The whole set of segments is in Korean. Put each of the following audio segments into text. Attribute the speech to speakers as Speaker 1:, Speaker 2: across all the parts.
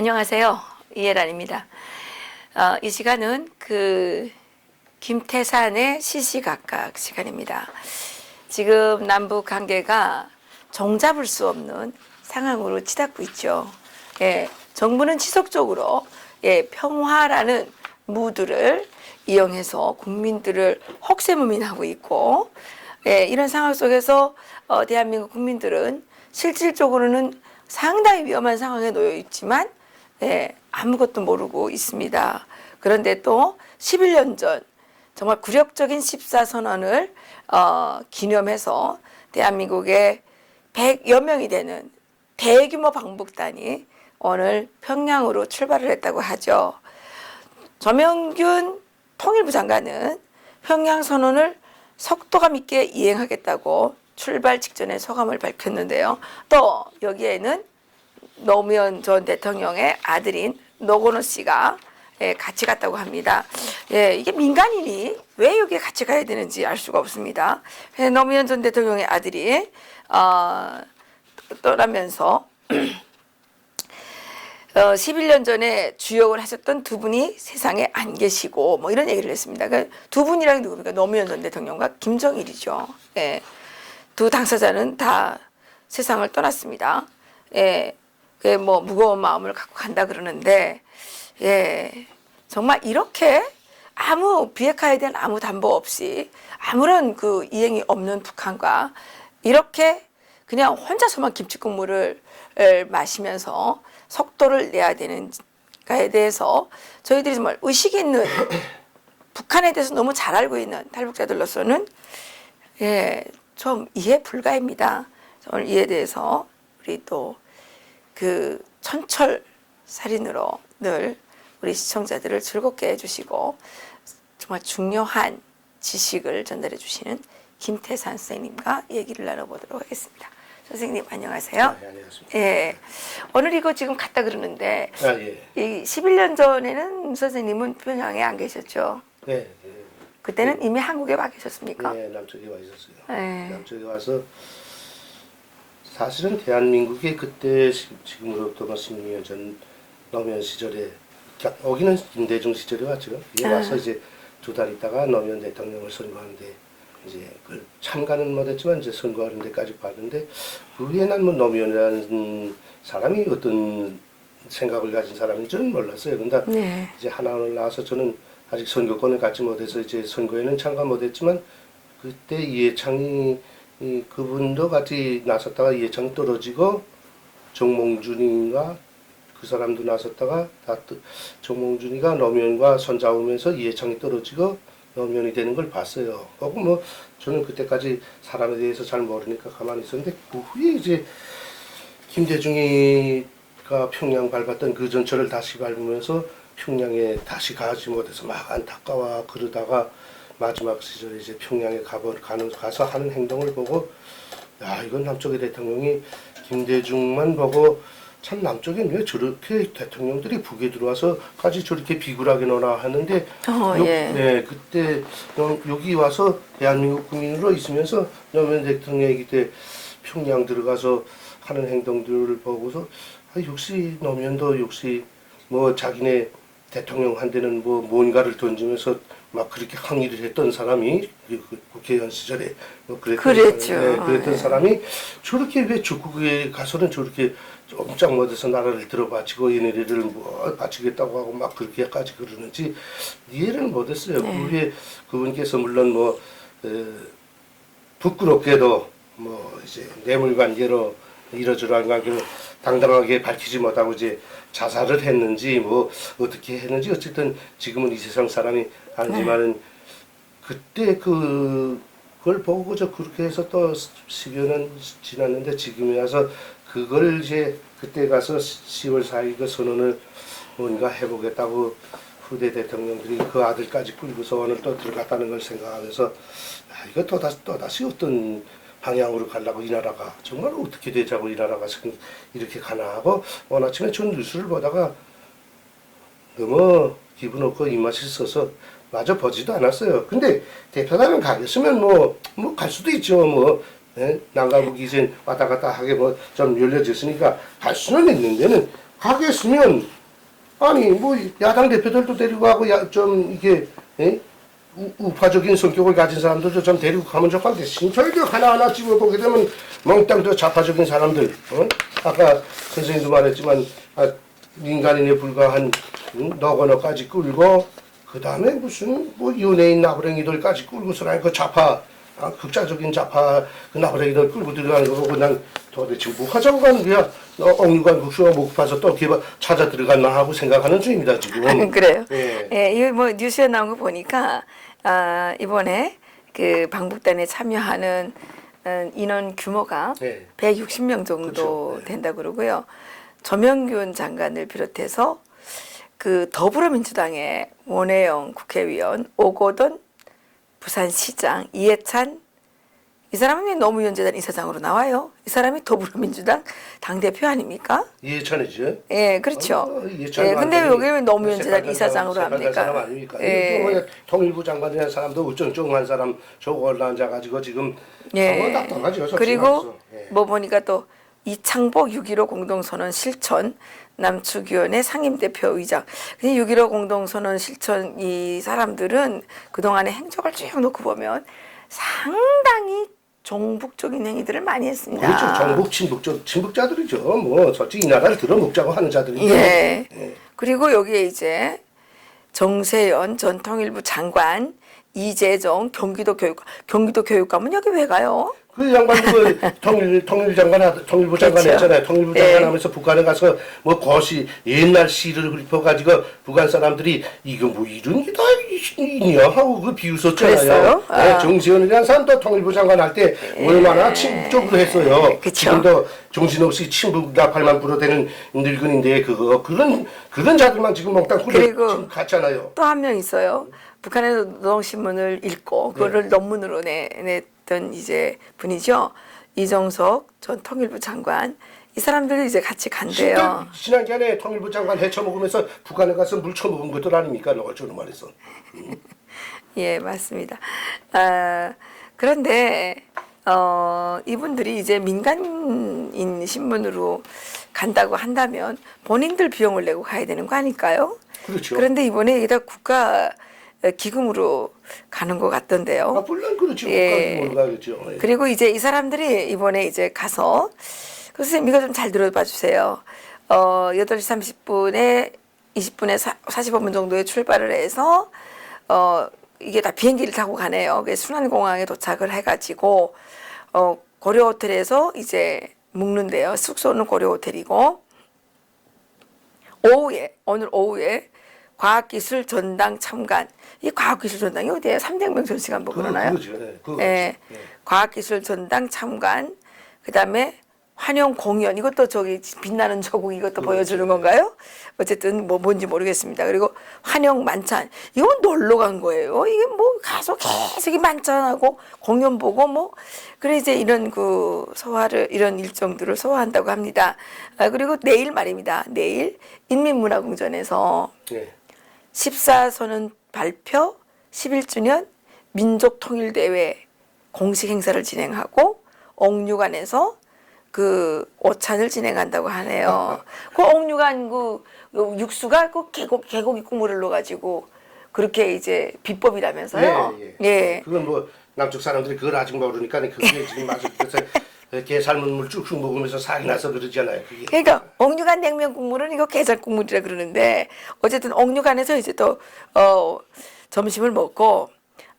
Speaker 1: 안녕하세요. 이혜란입니다. 이 시간은 김태산의 시시각각 시간입니다. 지금 남북 관계가 종잡을 수 없는 상황으로 치닫고 있죠. 정부는 지속적으로 평화라는 무드를 이용해서 국민들을 혹세무민하고 있고, 이런 상황 속에서 대한민국 국민들은 실질적으로는 상당히 위험한 상황에 놓여 있지만 아무것도 모르고 있습니다. 그런데 또 11년 전 정말 굴욕적인 14선언을 기념해서 대한민국에 100여 명이 되는 대규모 방북단이 오늘 평양으로 출발을 했다고 하죠. 조명균 통일부 장관은 평양선언을 속도감 있게 이행하겠다고 출발 직전에 소감을 밝혔는데요. 또 여기에는 노무현 전 대통령의 아들인 노건호 씨가 같이 갔다고 합니다. 이게 민간인이 왜 여기에 같이 가야 되는지 알 수가 없습니다. 노무현 전 대통령의 아들이 떠나면서 11년 전에 주역을 하셨던 두 분이 세상에 안 계시고 뭐 이런 얘기를 했습니다. 그러니까 두 분이랑 누굽니까? 노무현 전 대통령과 김정일이죠. 두 당사자는 다 세상을 떠났습니다. 뭐 무거운 마음을 갖고 간다 그러는데, 정말 이렇게 아무 비핵화에 대한 아무 담보 없이 아무런 이행이 없는 북한과 이렇게 그냥 혼자서만 김치국물을 마시면서 속도를 내야 되는가에 대해서 저희들이 정말 의식이 있는 북한에 대해서 너무 잘 알고 있는 탈북자들로서는 좀 이해 불가입니다. 오늘 이에 대해서 우리 또 천철 살인으로 늘 우리 시청자들을 즐겁게 해주시고 정말 중요한 지식을 전달해 주시는 김태산 선생님과 얘기를 나눠보도록 하겠습니다. 선생님 안녕하세요.
Speaker 2: 네, 안녕하십니까.
Speaker 1: 오늘 이거 지금 갔다 그러는데 이 11년 전에는 선생님은 평양에 안 계셨죠?
Speaker 2: 네.
Speaker 1: 그때는 이미 한국에 와 계셨습니까?
Speaker 2: 네, 남쪽에 와 있었어요. 남쪽에 와서 사실은 대한민국에 그때 지금으로부터 16년 전 노무현 시절에 오기는 김대중 시절에 왔죠. 와서 이제 두 달 있다가 노무현 대통령을 선거하는데 이제 그걸 참가는 못했지만 이제 선거하는 데까지 봤는데 그 후에 난 뭐 노무현이라는 사람이 어떤 생각을 가진 사람인지는 몰랐어요. 근데 이제 하나하나 나와서 저는 아직 선거권을 갖지 못해서 이제 선거에는 참가 못했지만 그때 이해창이 그분도 같이 나섰다가 이해창이 떨어지고 정몽준인가 그 사람도 나섰다가 정몽준이가 노무현과 손잡으면서 이해창이 떨어지고 노무현이 되는 걸 봤어요. 그리고 뭐 저는 그때까지 사람에 대해서 잘 모르니까 가만히 있었는데 그 후에 이제 김대중이가 평양 밟았던 그 전철을 다시 밟으면서 평양에 다시 가지 못해서 막 안타까워 그러다가 마지막 시절에 이제 평양에 가서 하는 행동을 보고 야 이건 남쪽의 대통령이 김대중만 보고 참 남쪽에 왜 저렇게 대통령들이 북에 들어와서까지 저렇게 비굴하게 노나 하는데 그때 여기 와서 대한민국 국민으로 있으면서 노무현 대통령이 그때 평양 들어가서 하는 행동들을 보고서 역시 노무현도 역시 뭐 자기네 대통령 한테는 뭐 뭔가를 던지면서 막 그렇게 항의를 했던 사람이 국회의원 시절에 뭐 그랬던 사람이 저렇게 왜 적국에 가서는 저렇게 옴짝 못해서 나라를 들어바치고 얘네들을 뭐 바치겠다고 하고 막 그렇게까지 그러는지 이해를 못했어요. 그게 그분께서 물론 뭐 부끄럽게도 뭐 이제 뇌물관계로 이러저러한 관계로 당당하게 밝히지 못하고 이제 자살을 했는지 뭐 어떻게 했는지 어쨌든 지금은 이 세상 사람이 아니지만은 그때 그걸 보고 그렇게 해서 또 10여 년 지났는데 지금에 와서 그걸 이제 그때 가서 10월 4일 그 선언을 뭔가 해보겠다고 후대 대통령들이 그 아들까지 끌고서 오늘 또 들어갔다는 걸 생각하면서 이거 또다시 어떤 방향으로 가려고 이 나라가 정말 어떻게 되자고 이 나라가 이렇게 가나 하고 오늘 아침에 전 뉴스를 보다가 너무 기분 없고 입맛이 있어서 마저 보지도 않았어요. 근데 대표단은 가겠으면 뭐 갈 수도 있죠. 난가북이 이제 왔다 갔다 하게 뭐 좀 열려졌으니까 갈 수는 있는데는 가겠으면 아니 뭐 야당 대표들도 데리고 가고 좀 이게 우파적인 성격을 가진 사람들도 좀 데리고 가면 좋을 것 같아. 신철교 하나하나 집어보게 되면 몽땅 더 좌파적인 사람들. 아까 선생님도 말했지만 민간인에 불과한 너거너까지 끌고 그 다음에 무슨 뭐 연예인 나부랭이들까지 끌고서라니 그 좌파 극자적인 좌파 그 나부랭이들 끌고 들어가는 거 보고 난 도대체 뭐 하자고 가는 거야. 억류관 국수가 못 파서 또 이렇게 찾아 들어갔나 하고 생각하는 중입니다 지금.
Speaker 1: 그래요.
Speaker 2: 예.
Speaker 1: 예, 이거 뭐 뉴스에 나온 거 보니까 이번에 그 방북단에 참여하는 인원 규모가
Speaker 2: 네.
Speaker 1: 160명 정도
Speaker 2: 그렇죠. 네.
Speaker 1: 된다 그러고요. 조명균 장관을 비롯해서 그 더불어민주당의 원혜영 국회의원, 오거돈 부산시장, 이해찬 이 사람이 노무현재단 이사장으로 나와요. 이 사람이 더불어민주당 당대표 아닙니까?
Speaker 2: 이해찬이죠.
Speaker 1: 예, 그렇죠.
Speaker 2: 이해찬
Speaker 1: 예, 근데
Speaker 2: 완전히
Speaker 1: 여기 왜 노무현재단
Speaker 2: 색깔
Speaker 1: 이사장으로
Speaker 2: 사람
Speaker 1: 합니까?
Speaker 2: 아닙니까?
Speaker 1: 예.
Speaker 2: 예. 통일부 장관이라는 사람도 우쩡쩡한 사람 저걸 앉아가지고 지금
Speaker 1: 예.
Speaker 2: 답답하죠.
Speaker 1: 그리고
Speaker 2: 예.
Speaker 1: 뭐 보니까 또 이창복 6.15 공동선언 실천 남측위원회 상임대표 의장. 6.15 공동선언 실천 이 사람들은 그동안의 행적을 쭉 놓고 보면 상당히 종북적인 행위들을 많이 했습니다.
Speaker 2: 그렇죠. 정북 친북자들이죠. 뭐 솔직히 이 나라를 들어먹자고 하는 자들이죠.
Speaker 1: 예.
Speaker 2: 예.
Speaker 1: 그리고 여기에 이제 정세현 전 통일부 장관, 이재정 경기도 교육감은 여기 왜 가요?
Speaker 2: 그 양반도 그 통일부 장관
Speaker 1: 그렇죠.
Speaker 2: 했잖아요. 통일부 장관
Speaker 1: 예.
Speaker 2: 하면서 북한에 가서 뭐 거시 옛날 시를 읊어가지고 북한 사람들이 이거 뭐 이런 게 다 있냐 하고 그 비웃었잖아요.
Speaker 1: 그랬어요?
Speaker 2: 네, 정세현이라는 사람도 통일부 장관 할 때 얼마나 친북적으로 했어요.
Speaker 1: 그쵸.
Speaker 2: 지금도 정신없이 친북 나팔만 불어대는 늙은인데 그런 자들만 지금 몽땅
Speaker 1: 그리고
Speaker 2: 지금 갔잖아요.
Speaker 1: 또 한 명 있어요. 북한의 노동신문을 읽고 그거를 논문으로 냈던 이제 분이죠. 이정석 전 통일부 장관. 이 사람들이 이제 같이 간대요.
Speaker 2: 지난번에 통일부 장관 헤쳐먹으면서 북한에 가서 물 쳐먹은 것들 아닙니까? 어쩌는 말해서.
Speaker 1: 예, 맞습니다. 그런데 이분들이 이제 민간인 신분으로 간다고 한다면 본인들 비용을 내고 가야 되는 거 아닐까요?
Speaker 2: 그렇죠.
Speaker 1: 그런데 이번에 여기다 국가 기금으로 가는 것 같던데요.
Speaker 2: 물론 그렇죠.
Speaker 1: 예.
Speaker 2: 그렇죠. 예.
Speaker 1: 그리고 이제 이 사람들이 이번에 이제 가서 선생님 이거 좀 잘 들어봐 주세요. 8시 30분에 20분에 45분 정도에 출발을 해서 이게 다 비행기를 타고 가네요. 순안공항에 도착을 해가지고 고려 호텔에서 이제 묵는데요. 숙소는 고려 호텔이고 오늘 오후에 과학기술 전당 참관. 이 과학기술 전당이 어디예요? 300명 전시관 보고 그러나요?
Speaker 2: 그거죠. 예. 그거
Speaker 1: 예.
Speaker 2: 그렇죠. 예.
Speaker 1: 과학기술 전당 참관. 그다음에 환영 공연. 이것도 저기 빛나는 조국 이것도 보여주는 건가요? 어쨌든 뭐 뭔지 모르겠습니다. 그리고 환영 만찬. 이건 놀러 간 거예요. 이게 뭐 가서 계속 이 만찬하고 공연 보고 뭐 그래 이제 이런 이런 일정들을 소화한다고 합니다. 그리고 내일 말입니다. 내일 인민문화궁전에서
Speaker 2: 예.
Speaker 1: 14선언 발표 11주년 민족통일대회 공식 행사를 진행하고 옥류관에서 그 오찬을 진행한다고 하네요. 그 옥류관 그 육수가 그 계곡 국물을 넣어가지고 그렇게 이제 비법이라면서요.
Speaker 2: 예. 그건 뭐 남쪽 사람들이 그걸 아직 모르니까 그게 지금 아주 그래서 게 삶은 물 쭉쭉 먹으면서 살이 나서 그러잖아요. 그게.
Speaker 1: 그러니까 옥류관 냉면 국물은 이거 게장 국물이라 그러는데 어쨌든 옥류관에서 이제 또 점심을 먹고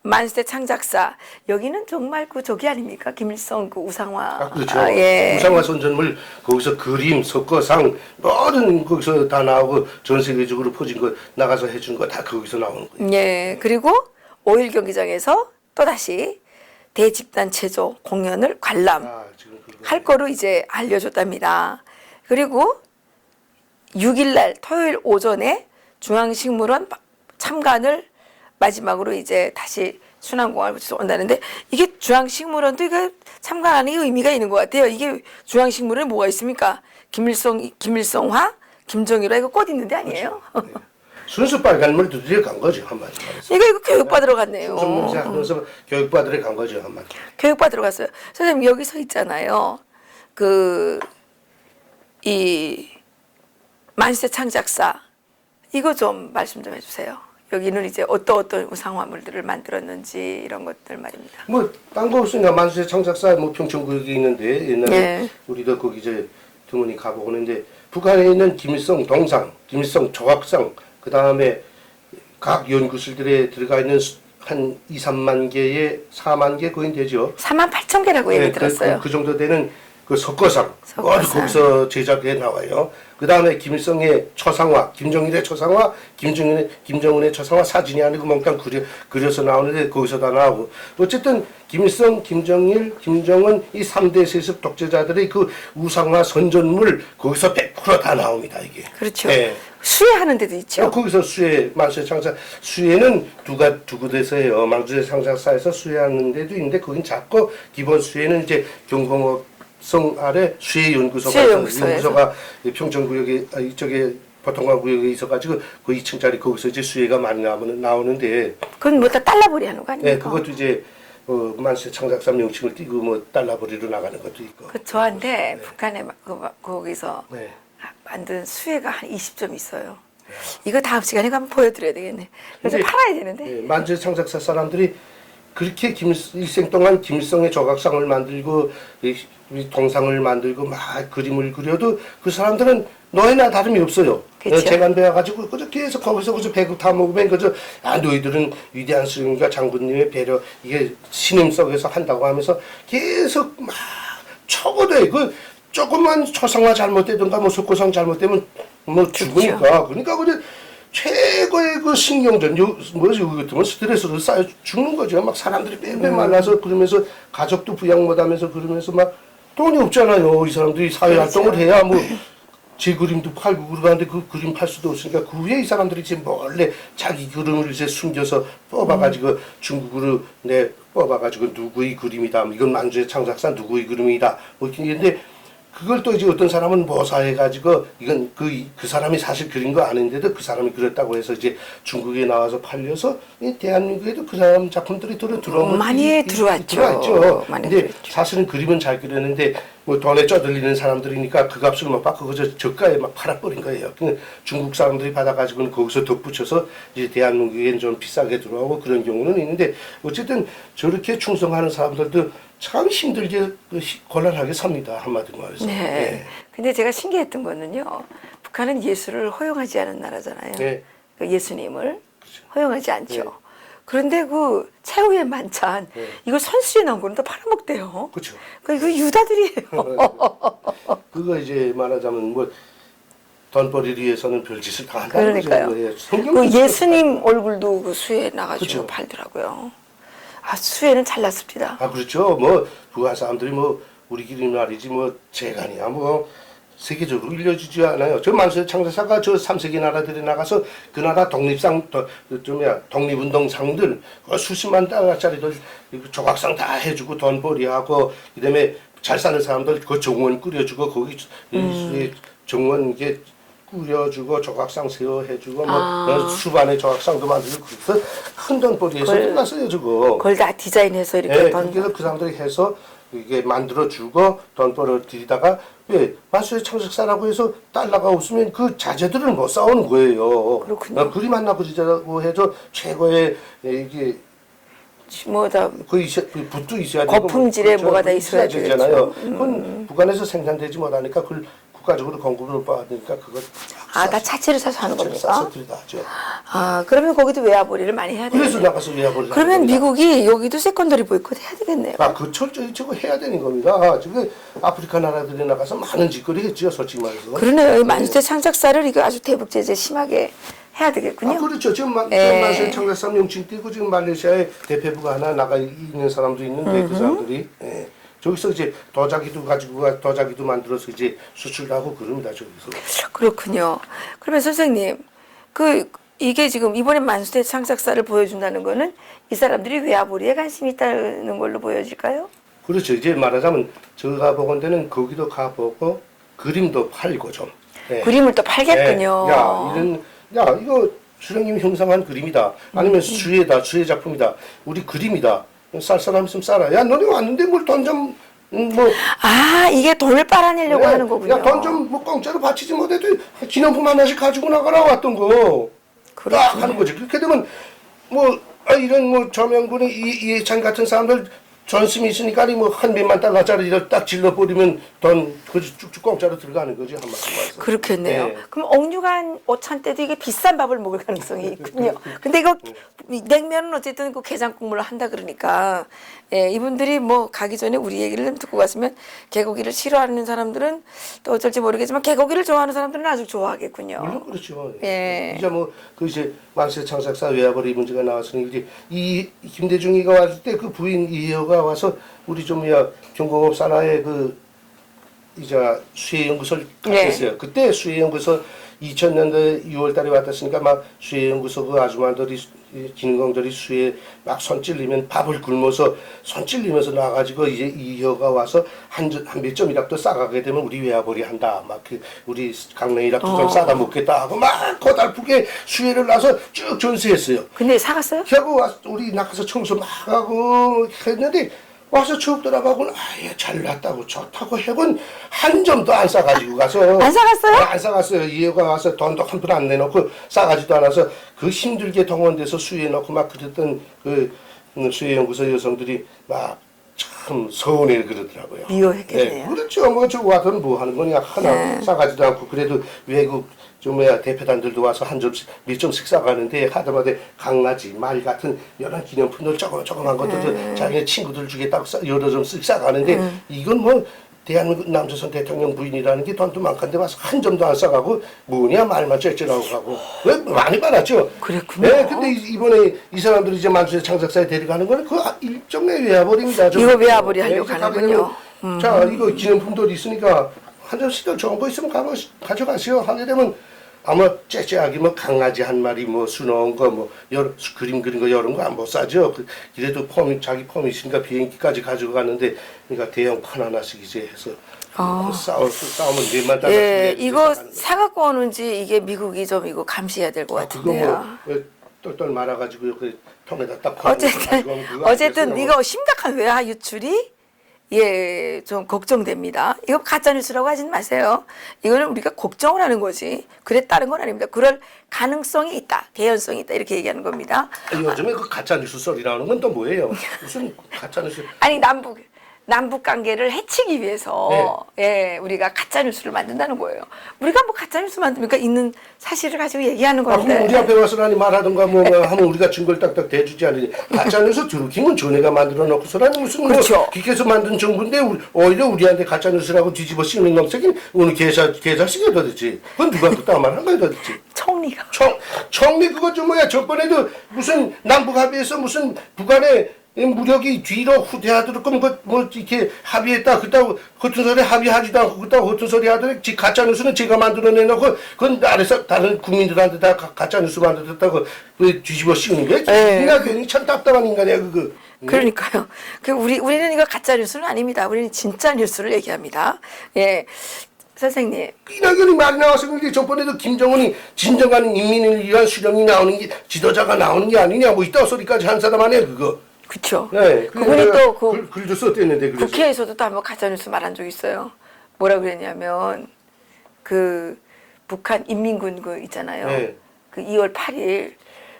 Speaker 1: 만세 창작사 여기는 정말 그 저기 아닙니까? 김일성 그 우상화.
Speaker 2: 그렇죠.
Speaker 1: 예.
Speaker 2: 우상화 선전물 거기서 그림, 석거상 모든 거기서 다 나오고 전 세계적으로 퍼진 거 나가서 해준 거 다 거기서 나오는 거예요.
Speaker 1: 예. 그리고 5일 경기장에서 또 다시 대집단 체조 공연을 관람할
Speaker 2: 지금 그거.
Speaker 1: 거로 이제 알려줬답니다. 그리고 6일날 토요일 오전에 중앙식물원 참관을 마지막으로 이제 다시 순안공항을 온다는데 이게 중앙식물원도 이거 참관하는 게 의미가 있는 것 같아요. 이게 중앙식물원에 뭐가 있습니까? 김일성화, 김정일화 이거 꽃 있는데 아니에요?
Speaker 2: 그렇죠. 네. 순수 빨간물 두드려 간 거죠 한마디 말해서.
Speaker 1: 이거 교육받으러 갔네요.
Speaker 2: 순수 하면서 교육받으러 간 거죠 한마디.
Speaker 1: 교육받으러 갔어요. 선생님 여기 서 있잖아요. 이 만세 창작사 이거 좀 말씀 좀 해주세요. 여기는 이제 어떤 우상화물들을 만들었는지 이런 것들 말입니다.
Speaker 2: 뭐 딴 거 없으니까 만수의 창작사 뭐 평촌구역이 있는데 옛날에
Speaker 1: 예.
Speaker 2: 우리도 거기 이제 드문이 가보고 오는데 북한에 있는 김일성 동상, 김일성 조각상, 그 다음에 각 연구실들에 들어가 있는 한 2, 3만 개의 4만 개 거의 되죠.
Speaker 1: 48,000개라고 얘기 들었어요.
Speaker 2: 그 정도 되는 그 석거상,
Speaker 1: 석거상.
Speaker 2: 거기서 제작해 나와요. 그 다음에 김일성의 초상화, 김정일의 초상화, 김정은의 초상화 사진이 아니고 몽땅 그려서 나오는데 거기서 다 나오고. 어쨌든 김일성, 김정일, 김정은 이 3대 세습 독재자들의 그 우상화 선전물 거기서 100% 다 나옵니다, 이게.
Speaker 1: 그렇죠.
Speaker 2: 네.
Speaker 1: 수혜하는 데도 있죠.
Speaker 2: 거기서 수혜, 만수의 창작, 수혜는 두 곳에서 해요. 만수의 창작사에서 수혜하는 데도 있는데, 거긴 작고, 기본 수혜는 이제 경공업성 아래 수혜연구소가 연구소가 평촌구역에, 이쪽에 보통과구역에 있어가지고, 그 2층짜리 거기서 이제 수혜가 많이 나오는데.
Speaker 1: 그건 뭐 다 달러벌이 하는 거 아닙니까?
Speaker 2: 네, 그것도 이제, 만수의 창작사 명칭을 띄고 뭐 달러벌이로 나가는 것도 있고.
Speaker 1: 그 저한테 북한에 거기서
Speaker 2: 네.
Speaker 1: 만든 수혜가 한 20점 있어요. 이거 다음 시간에 한번 보여드려야 되겠네. 그래서
Speaker 2: 근데,
Speaker 1: 팔아야 되는데.
Speaker 2: 네, 만주의 창작사 사람들이 그렇게 일생 동안 김일성의 조각상을 만들고 이 동상을 만들고 막 그림을 그려도 그 사람들은 너희나 다름이 없어요.
Speaker 1: 그쵸.
Speaker 2: 재간 배워가지고 그저 계속 거기서 그저 배구 타 먹으면 그저 너희들은 위대한 스님과 장군님의 배려 이게 신임 속에서 한다고 하면서 계속 막 적어대 그 조금만 초상화 잘못되든가 뭐 석고상 잘못되면 뭐 죽으니까 그러니까 그래 최고의 그 신경전 뭐지 이거 같으면 스트레스로 쌓여 죽는 거죠. 막 사람들이 빼빼 말라서 그러면서 가족도 부양 못하면서 그러면서 막 돈이 없잖아요. 이 사람들이 사회 활동을 해야 뭐 제 그림도 팔고 그러는데 그 그림 팔 수도 없으니까 그 위에 이 사람들이 지금 몰래 자기 그림을 이제 숨겨서 뽑아가지고 중국으로 뽑아가지고 누구의 그림이다. 이건 만주의 창작사 누구의 그림이다. 뭐 이렇게 했는데 그걸 또 이제 어떤 사람은 모사해가지고 이건 그 사람이 사실 그린 거 아닌데도 그 사람이 그렸다고 해서 이제 중국에 나와서 팔려서 대한민국에도 그 사람 작품들이 들어온
Speaker 1: 많이 들어왔죠. 많이
Speaker 2: 근데
Speaker 1: 들어왔죠.
Speaker 2: 사실은 그림은 잘 그렸는데 뭐 돈에 쪄들리는 사람들이니까 그 값을 못 받고 그저 저가에 막 팔아버린 거예요. 중국 사람들이 받아가지고는 거기서 덧붙여서 이제 대한민국엔 좀 비싸게 들어오고 그런 경우는 있는데 어쨌든 저렇게 충성하는 사람들도 참 힘들게 곤란하게 삽니다. 한마디로 말해서.
Speaker 1: 네.
Speaker 2: 네.
Speaker 1: 근데 제가 신기했던 거는요. 북한은 예술을 허용하지 않은 나라잖아요.
Speaker 2: 네.
Speaker 1: 그 예수님을 허용하지 않죠.
Speaker 2: 네.
Speaker 1: 그런데 그 최후의 만찬
Speaker 2: 네.
Speaker 1: 이거 선수에 나온 거는 또 팔아먹대요.
Speaker 2: 그렇죠.
Speaker 1: 이거 유다들이에요.
Speaker 2: 그거 이제 말하자면 뭐 돈벌이를 위해서는 별짓을 다 한다는
Speaker 1: 그러니까요.
Speaker 2: 거죠.
Speaker 1: 그 예수님 얼굴도 그 수에 나가지고
Speaker 2: 그쵸.
Speaker 1: 팔더라고요. 아 수에는 잘났습니다.
Speaker 2: 아 그렇죠. 뭐 북한 사람들이 뭐 우리끼리 말이지 뭐 재간이야 뭐 세계적으로 일려주지 않아요. 저 만수의 창작사가 저 3세계 나라들에 나가서 그 나라 독립상 독립운동상들 수십만 달러짜리들 조각상 다 해주고 돈벌이하고 그다음에 잘 사는 사람들 그 정원 꾸려주고 거기 정원 이게 꾸려주고 조각상 세워해주고 뭐 수반의 조각상도 만들고 그래서 큰 돈벌이에서 끝났어요 저거.
Speaker 1: 그걸 다 디자인해서 이렇게
Speaker 2: 네, 그렇게 해서 그 사람들이 해서 이게 만들어주고 돈 벌어들이다가 왜 만수의 창작사라고 해서 달러가 없으면 그 자재들은 못 싸우는 거예요.
Speaker 1: 그렇군요.
Speaker 2: 그림 하나 그리자고 해도 최고의 이게
Speaker 1: 뭐다
Speaker 2: 그 붓도 있어야 되고
Speaker 1: 거품질에 뭐가 다 있어야
Speaker 2: 되잖아요.
Speaker 1: 되겠죠.
Speaker 2: 그건 북한에서 생산되지 못하니까 그걸 국가적으로 공급을 받으니까 그거
Speaker 1: 다 자체를 사서 하는 겁니까?
Speaker 2: 싸서 들이다 하죠.
Speaker 1: 아 그러면 거기도 외화벌이를 많이 해야 되겠네요.
Speaker 2: 그래서 나가서 외화벌이
Speaker 1: 그러면 미국이 여기도 세컨더리 보이콧 해야 되겠네요.
Speaker 2: 그 철저히 저거 해야 되는 겁니다. 지금 아프리카 나라들에 나가서 많은 짓거리 했죠, 솔직히 말해서.
Speaker 1: 그러네요. 이 만수의 창작사를 이거 아주 대북 제재 심하게 해야 되겠군요.
Speaker 2: 그렇죠. 지금
Speaker 1: 네.
Speaker 2: 만수의 창작사 명칭 띄고 지금 말레이시아에 대표부가 하나 나가 있는 사람도 있는데 그 사람들이 저기서 이제 도자기도 가지고 도자기도 만들어서 이제 수출하고 그럽니다. 저기서.
Speaker 1: 그렇군요. 그러면 선생님, 이게 지금 이번에 만수의 창작사를 보여준다는 거는 이 사람들이 외화벌이에 관심이 있다는 걸로 보여질까요?
Speaker 2: 그렇죠. 이제 말하자면 제가 보건대는 거기도 가보고 그림도 팔고 좀. 네.
Speaker 1: 그림을 또 팔겠군요.
Speaker 2: 이거 수령님이 형상한 그림이다. 아니면 수혜 작품이다. 우리 그림이다. 쌀 사람 있으면 싸라. 야, 너네 왔는데 뭘 돈 좀 뭐
Speaker 1: 아, 이게 돈을 빨아내려고
Speaker 2: 네.
Speaker 1: 하는 거군요.
Speaker 2: 야, 돈 좀 뭐 공짜로 바치지 못해도 기념품 하나씩 가지고 나가라 왔던 거. 딱 하는 거지. 그렇게 되면 뭐 이런 뭐 저명군이 이해찬 같은 사람들 전심이 있으니까 뭐한 몇만 달러짜리를 딱 질러버리면 돈 그저 쭉쭉 공짜로 들어가는 거지 한 말씀 말씀.
Speaker 1: 그렇겠네요.
Speaker 2: 네.
Speaker 1: 그럼 억류간 오찬 때도 이게 비싼 밥을 먹을 가능성이 있군요. 근데 이거 냉면은 어쨌든 그 게장 국물로 한다 그러니까 예, 이분들이 뭐 가기 전에 우리 얘기를 좀 듣고 갔으면 개고기를 싫어하는 사람들은 또 어쩔지 모르겠지만 개고기를 좋아하는 사람들은 아주 좋아하겠군요.
Speaker 2: 물론 그렇죠.
Speaker 1: 예.
Speaker 2: 이제 뭐 그 이제 만세 창작사 외화벌이 문제가 나왔으니 이제 이 김대중이가 왔을 때 그 부인 이혜호가 와서 우리 좀야 경공업 산하의 그 이제 수해연구소를 갔었어요.
Speaker 1: 네.
Speaker 2: 그때 수해연구소 2000년대 6월달에 왔었으니까 막 수해연구소 그 아줌마들이 기능공들이 수해 막 손 찔리면 밥을 굶어서 손 찔리면서 나가지고 이제 이효가 와서 한 몇 점이라도 싸가게 되면 우리 외화벌이 한다. 막 그 우리 강냉이라도 좀 싸다 먹겠다 하고 막 고달프게 수해를 나서 쭉 전수했어요.
Speaker 1: 근데 사갔어요?
Speaker 2: 하고 와서 우리 나가서 청소 막 하고 했는데 와서 쭉 돌아가고는 아예 잘났다고 좋다고 해본 한 점도 안 싸가지고 가서
Speaker 1: 안 사갔어요?
Speaker 2: 안 싸갔어요. 이해가 와서 돈도 한 푼 안 내놓고 싸가지도 않아서 그 힘들게 동원돼서 수해놓고 막 그랬던 그 수해연구소 여성들이 막 참 서운해 그러더라고요.
Speaker 1: 미워했겠네요.
Speaker 2: 네, 그렇죠. 뭐 저 와서는 뭐 하는 거냐 하나 싸가지도 않고 그래도 외국 좀 뭐야 대표단들도 와서 한 점씩 몇 점씩 싸가는데 하다마다 강아지, 말 같은 여러 기념품들 조그만 것들도 자기네 친구들 주겠다고 여러 점씩 싸가는데 이건 뭐 대한민국 남조선 대통령 부인이라는 게 돈도 많은데 와서 한 점도 안 싸가고 뭐냐 말만 쩔쩔하고 가고 왜 많이 받았죠.
Speaker 1: 그랬군요.
Speaker 2: 네, 근데 이번에 이 사람들이 이제 만수의 창작사에 데려가는 거는 그 일종의 외화벌입니다.
Speaker 1: 이거 외화벌이 하려고
Speaker 2: 이제
Speaker 1: 하는군요.
Speaker 2: 가게 되면 자, 이거 기념품도 있으니까 한 점씩 좋은 거 있으면 가져가시오. 하게 되면 아마 째째하게 뭐 강아지 한 마리 뭐 수놓은 거 뭐 여러 그림 그린 거 이런 거 안 못 사죠. 그래도 자기 폼이 있으니까 비행기까지 가지고 가는데 그러니까 대형 판 하나씩 이제 해서 싸우면 몇만 달러.
Speaker 1: 예, 이거 사갖고 오는지 이게 미국이 좀 이거 감시해야 될 것
Speaker 2: 그거
Speaker 1: 같은데요.
Speaker 2: 뭐 똘똘 말아가지고 그 통에다 딱
Speaker 1: 어쨌든 이거 심각한 외화 유출이 예, 좀 걱정됩니다. 이거 가짜 뉴스라고 하진 마세요. 이거는 우리가 걱정을 하는 거지. 그랬다는 건 아닙니다. 그럴 가능성이 있다, 개연성이 있다 이렇게 얘기하는 겁니다.
Speaker 2: 요즘에 그 가짜 뉴스 소리 나오는 건 또 뭐예요? 무슨 가짜 뉴스?
Speaker 1: 아니 남북 관계를 해치기 위해서 예, 우리가 가짜 뉴스를 만든다는 거예요. 우리가 뭐 가짜 뉴스 만듭니까? 있는 사실을 가지고 얘기하는
Speaker 2: 그럼
Speaker 1: 건데.
Speaker 2: 우리 앞에 와서라니 말하던가 뭐 하면 우리가 증거를 딱딱 대주지 않으니 가짜 뉴스 들키면 전에가 만들어 놓고서라니 무슨
Speaker 1: 그렇죠.
Speaker 2: 뭐 기께서 만든 정부인데 오히려 우리한테 가짜 뉴스라고 뒤집어 씌우는 놈새끼 어느 개자식이 도대체 그건 누가 그따 말한 거야 도대체.
Speaker 1: 총리가.
Speaker 2: 총리 그거 좀 뭐야 저번에도 무슨 남북 합의에서 무슨 북한의 무력이 뒤로 후퇴하도록 뭐 이렇게 합의했다 그따고 허튼 소리 합의하지도 않고 그따고 허튼 소리 하더니 가짜 뉴스는 제가 만들어내놓고 그건 아래서 다른 국민들한테 다 가짜 뉴스 만들었다고 그 뒤집어 씌우는 게 이낙연이 참 답답한 인간이야 그거.
Speaker 1: 그러니까요. 우리는 이거 가짜 뉴스는 아닙니다. 우리는 진짜 뉴스를 얘기합니다. 예. 선생님.
Speaker 2: 이낙연이 말이 나와서 그런데 저번에도 김정은이 진정한 인민을 위한 수령이 나오는 게 지도자가 나오는 게 아니냐 뭐 이따 소리까지 한 사람 아니야 그거.
Speaker 1: 그렇죠.
Speaker 2: 네,
Speaker 1: 그분이 또
Speaker 2: 글도 썼댔는데 그래서.
Speaker 1: 국회에서도 또 한번 가짜뉴스 말한 적 있어요. 뭐라 그랬냐면 그 북한 인민군 그 있잖아요.
Speaker 2: 네.
Speaker 1: 그 2월 8일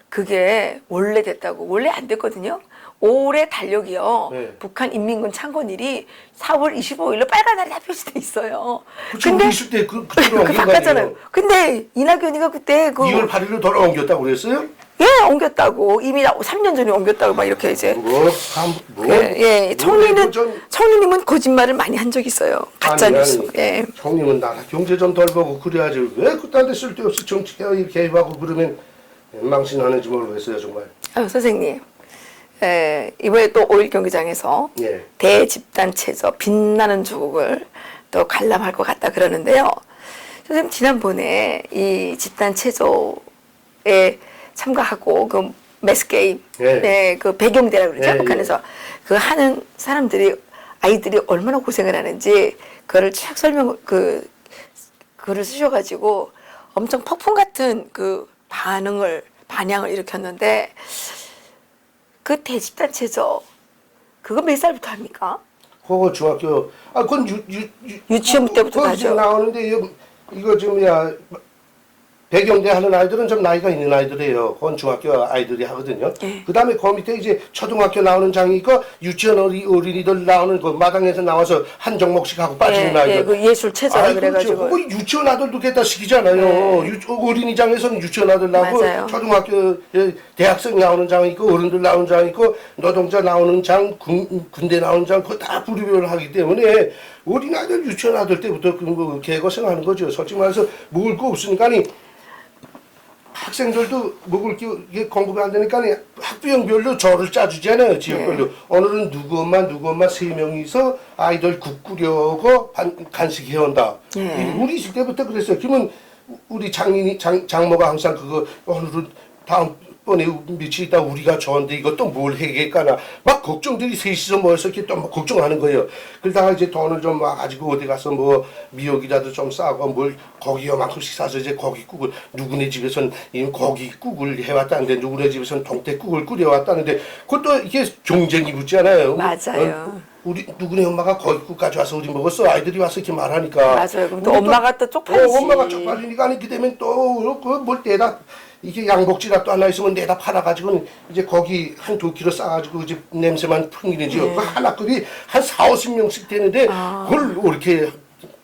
Speaker 1: 그게 원래 됐다고. 원래 안 됐거든요. 올해 달력이요.
Speaker 2: 네.
Speaker 1: 북한 인민군 창건일이 4월 25일로 빨간 날이 다 표시돼 있어요.
Speaker 2: 그쵸, 우리 있을 때 그쪽으로 옮긴 거
Speaker 1: 바꿨잖아요.
Speaker 2: 아니에요?
Speaker 1: 근데 이낙연이가 그때
Speaker 2: 2월 8일로 돌아 옮겼다고 그랬어요?
Speaker 1: 예, 옮겼다고. 이미 3년 전에 옮겼다고 막 이렇게 이제. 예, 총리님은 거짓말을 많이 한 적 있어요. 가짜 뉴스. 예.
Speaker 2: 총리는 나라 경제 좀 덜 보고 그래야지 왜 그딴 데 쓸데없이 정치 개입하고 그러면 망신하는지 모르겠어요 정말.
Speaker 1: 아유, 선생님. 예, 이번에 또 5.1 경기장에서
Speaker 2: 예.
Speaker 1: 대집단 체조 빛나는 조국을 또 관람할 것 같다 그러는데요. 선생님 지난번에 이 집단 체조에 참가하고 그 매스 게임,
Speaker 2: 예.
Speaker 1: 네, 그 배경대라 그러죠.
Speaker 2: 예,
Speaker 1: 북한에서 그 하는 사람들이 아이들이 얼마나 고생을 하는지 그거를 쫙 글을 쓰셔가지고 엄청 폭풍 같은 그 반향을 일으켰는데 그 대집단 체조 그거 몇 살부터 합니까?
Speaker 2: 그거 중학교 그건
Speaker 1: 유치원 때부터
Speaker 2: 그거
Speaker 1: 하죠.
Speaker 2: 지금 나오는데 이거 좀야 배경대 하는 아이들은 좀 나이가 있는 아이들이에요. 그건 중학교 아이들이 하거든요.
Speaker 1: 예.
Speaker 2: 그 다음에 그 밑에 이제 초등학교 나오는 장이 있고 유치원 어린이들 나오는 그 마당에서 나와서 한 종목씩 하고 빠지는
Speaker 1: 예,
Speaker 2: 아이들.
Speaker 1: 예, 그 예술 체조라 그래가지고.
Speaker 2: 그거 유치원 아들도 겠다 시키잖아요. 어린이장에서는 유치원 아들 나오고
Speaker 1: 맞아요.
Speaker 2: 초등학교 대학생 나오는 장 있고 어른들 나오는 장 있고 노동자 나오는 장 군대 나오는 장 그거 다 분류를 하기 때문에 어린아이들 유치원 아들 때부터 뭐 개고생하는 거죠. 솔직히 말해서 먹을 거 없으니까니 학생들도 먹을 게 이게 공부가 안 되니까 학부형별로 절을 짜주잖아요. 지역별로. 오늘은 누구 엄마 3명이서 아이들 국 끓여고 간식 해온다. 우리 있을 때부터 그랬어요. 그러면 우리 장모가 항상 그거 오늘은 다음번에 며칠 있다 우리가 좋은데 이것도 뭘 해야겠까나 막 걱정들이 셋이서 모여서 이렇게 또 막 걱정하는 거예요. 그러다가 이제 돈을 좀 막 가지고 어디 가서 뭐 미역이라도 좀 싸고 뭘 고기 요만큼씩 사서 이제 고깃국을 누구네 집에선 이미 고깃국을 해왔다는데 누구네 집에선 동태국을 끓여왔다는데 그것도 이게 경쟁이 붙잖아요.
Speaker 1: 맞아요.
Speaker 2: 우리 누구네 엄마가 고깃국 가져와서 우리 먹었어. 아이들이 와서 이렇게 말하니까.
Speaker 1: 맞아요. 그럼 또 엄마가 또 쪽팔리지.
Speaker 2: 엄마가 쪽팔리니까 아니 그 되면 또 그뭘 떼다 이게 양복지라도 하나 있으면 내다 팔아가지고 이제 고기 한 2kg 싸가지고 이제 냄새만 풍기는지요. 그 하나급이 한 40-50명씩 되는데 그걸 이렇게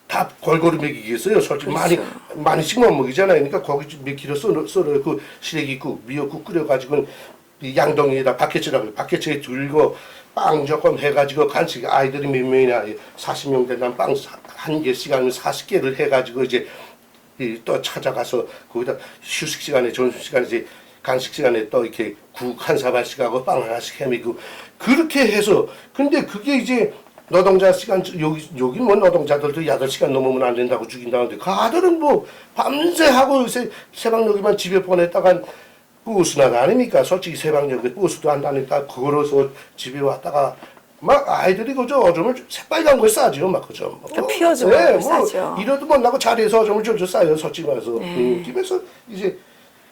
Speaker 2: 다 골고루 먹이겠어요. 솔직히
Speaker 1: 그렇죠.
Speaker 2: 많이씩 못 먹이잖아요. 그러니까 고기 몇 킬로 썰어 그 시래기국 미역국 끓여가지고 이 양동이에다 바켓이라고 바켓에 들고 빵 조금 해가지고 간식 아이들이 몇 명이나 40명 된다면 빵 한 개씩 하면 40개를 해가지고 이제 또 찾아가서 거기다 휴식 시간에 점심 시간에 이제 간식 시간에 또 이렇게 국 한 사발씩 하고 빵 하나씩 해미고 그렇게 해서 근데 그게 이제 노동자 시간 여기 뭐 노동자들도 8시간 넘으면 안 된다고 죽인다는데 그 아들은 뭐 밤새 하고 새벽녘에만 집에 보냈다가 버스나 아닙니까? 솔직히 새벽녘에 버스도 안 다니까 걸어서 집에 왔다가 막 아이들이 그저 어점을 새빨간 걸 싸죠, 막 그죠.
Speaker 1: 피워주고 싸죠.
Speaker 2: 이러도 못나고 자리에서 어점을 줄줄 싸요, 솔직히 말해서. 집에서 이제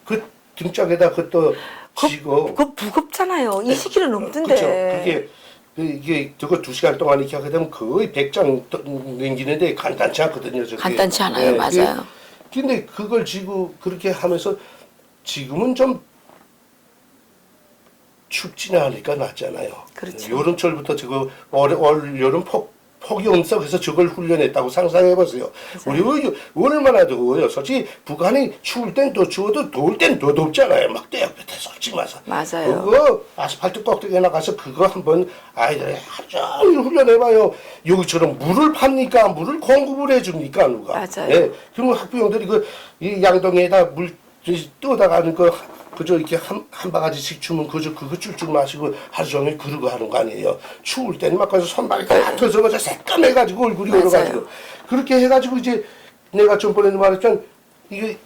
Speaker 2: 그 등짝에다 그것도 쥐고.
Speaker 1: 그거 무겁잖아요. 20kg 넘던데.
Speaker 2: 그렇죠. 이게 저거 2시간 동안 이렇게 하게 되면 거의 100장 넘기는데 간단치 않거든요. 저게.
Speaker 1: 간단치 않아요, 맞아요.
Speaker 2: 근데 그걸 쥐고 그렇게 하면서 지금은 좀 춥지는 않으니까 낫잖아요.
Speaker 1: 그렇죠.
Speaker 2: 여름철부터 저거 올 여름 폭이 온다 그래서 저걸 훈련했다고 상상해보세요. 우리 얼마나 더워요. 솔직히 북한이 추울 땐 더 추워도 더울 땐 더 덥잖아요. 막 떼약볕에 솔직히 말해서.
Speaker 1: 맞아요.
Speaker 2: 그거 아스팔트 꼭대기에 나가서 그거 한번 아이들이 하루 종일 훈련해봐요. 여기처럼 물을 팝니까? 물을 공급을 해줍니까? 누가?
Speaker 1: 맞아요.
Speaker 2: 예. 그러면 학부형들이 이 양동이에다 물 떠다가는 그저 이렇게 한 바가지씩 주면 그저 그거 줄줄 마시고 하루 종일 그러고 하는 거 아니에요. 추울 때는 막 가서 손발이 다 터져가지고 새까매가지고 얼굴이 얼어가지고 그렇게 해가지고 이제 내가 전번에도 말했던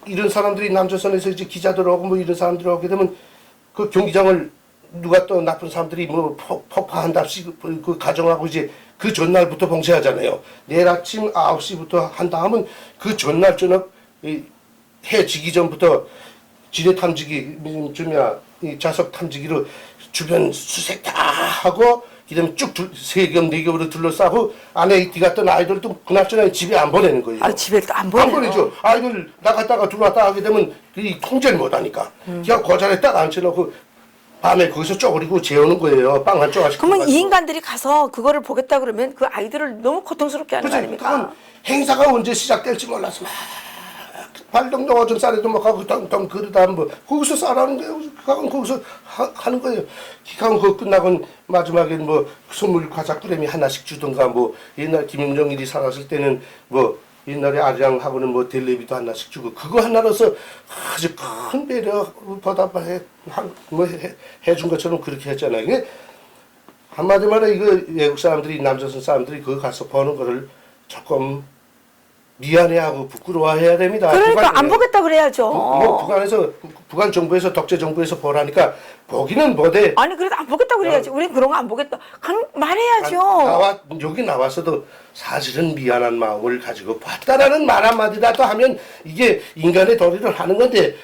Speaker 2: 이런 사람들이 남조선에서 이제 기자들 오고 뭐 이런 사람들이 오게 되면 그 경기장을 누가 또 나쁜 사람들이 뭐 폭파한답시고 그 가정하고 이제 그 전날부터 봉쇄하잖아요. 내일 아침 9시부터 한다 하면 그 전날 저녁 해 지기 전부터 지뢰 탐지기, 이 자석 탐지기로 주변 수색 다 하고, 그다음에 쭉 3겹, 4겹으로 둘러싸고, 안에 들어갔던 아이들도 그날저날 집에 안 보내는 거예요.
Speaker 1: 집에 또 안 보내요.
Speaker 2: 안 보내죠. 아이들 나갔다가 들어왔다 하게 되면 통제를 못 하니까. 그냥 그 자리에 딱 앉혀놓고, 밤에 거기서 쪼그리고 재우는 거예요. 빵 한 조각씩.
Speaker 1: 그러면 이 인간들이 가서 그거를 보겠다 그러면 그 아이들을 너무 고통스럽게 하는 거 아닙니까?
Speaker 2: 그건 행사가 언제 시작될지 몰라서 막 발동도 오줌 싸래도 막 하고 덩덩 그러다 뭐 거기서 싸라는 거예요. 기강은 거기서 하는 거예요. 기강은 그거 끝나고 마지막엔 뭐 선물 과자 꾸레미 하나씩 주던가 뭐 옛날 김영정일이 살았을 때는 뭐 옛날에 아리랑하고는 뭐 텔레비도 하나씩 주고 그거 하나로서 아주 큰 배려 보답해 해준 것처럼 그렇게 했잖아요. 이게 한마디로 말해 이거 외국 사람들이 남조선 사람들이 그거 가서 보는 거를 조금 미안해하고 부끄러워해야 됩니다.
Speaker 1: 그러니까 안 보겠다 그래야죠.
Speaker 2: 북한 정부에서 독재 정부에서 보라니까 보기는 보되
Speaker 1: 아니 그래도 안 보겠다 그래야지. 우린 그런 거 안 보겠다. 말해야죠.
Speaker 2: 여기 나와서도 사실은 미안한 마음을 가지고 봤다라는 말 한마디라도 하면 이게 인간의 도리를 하는 건데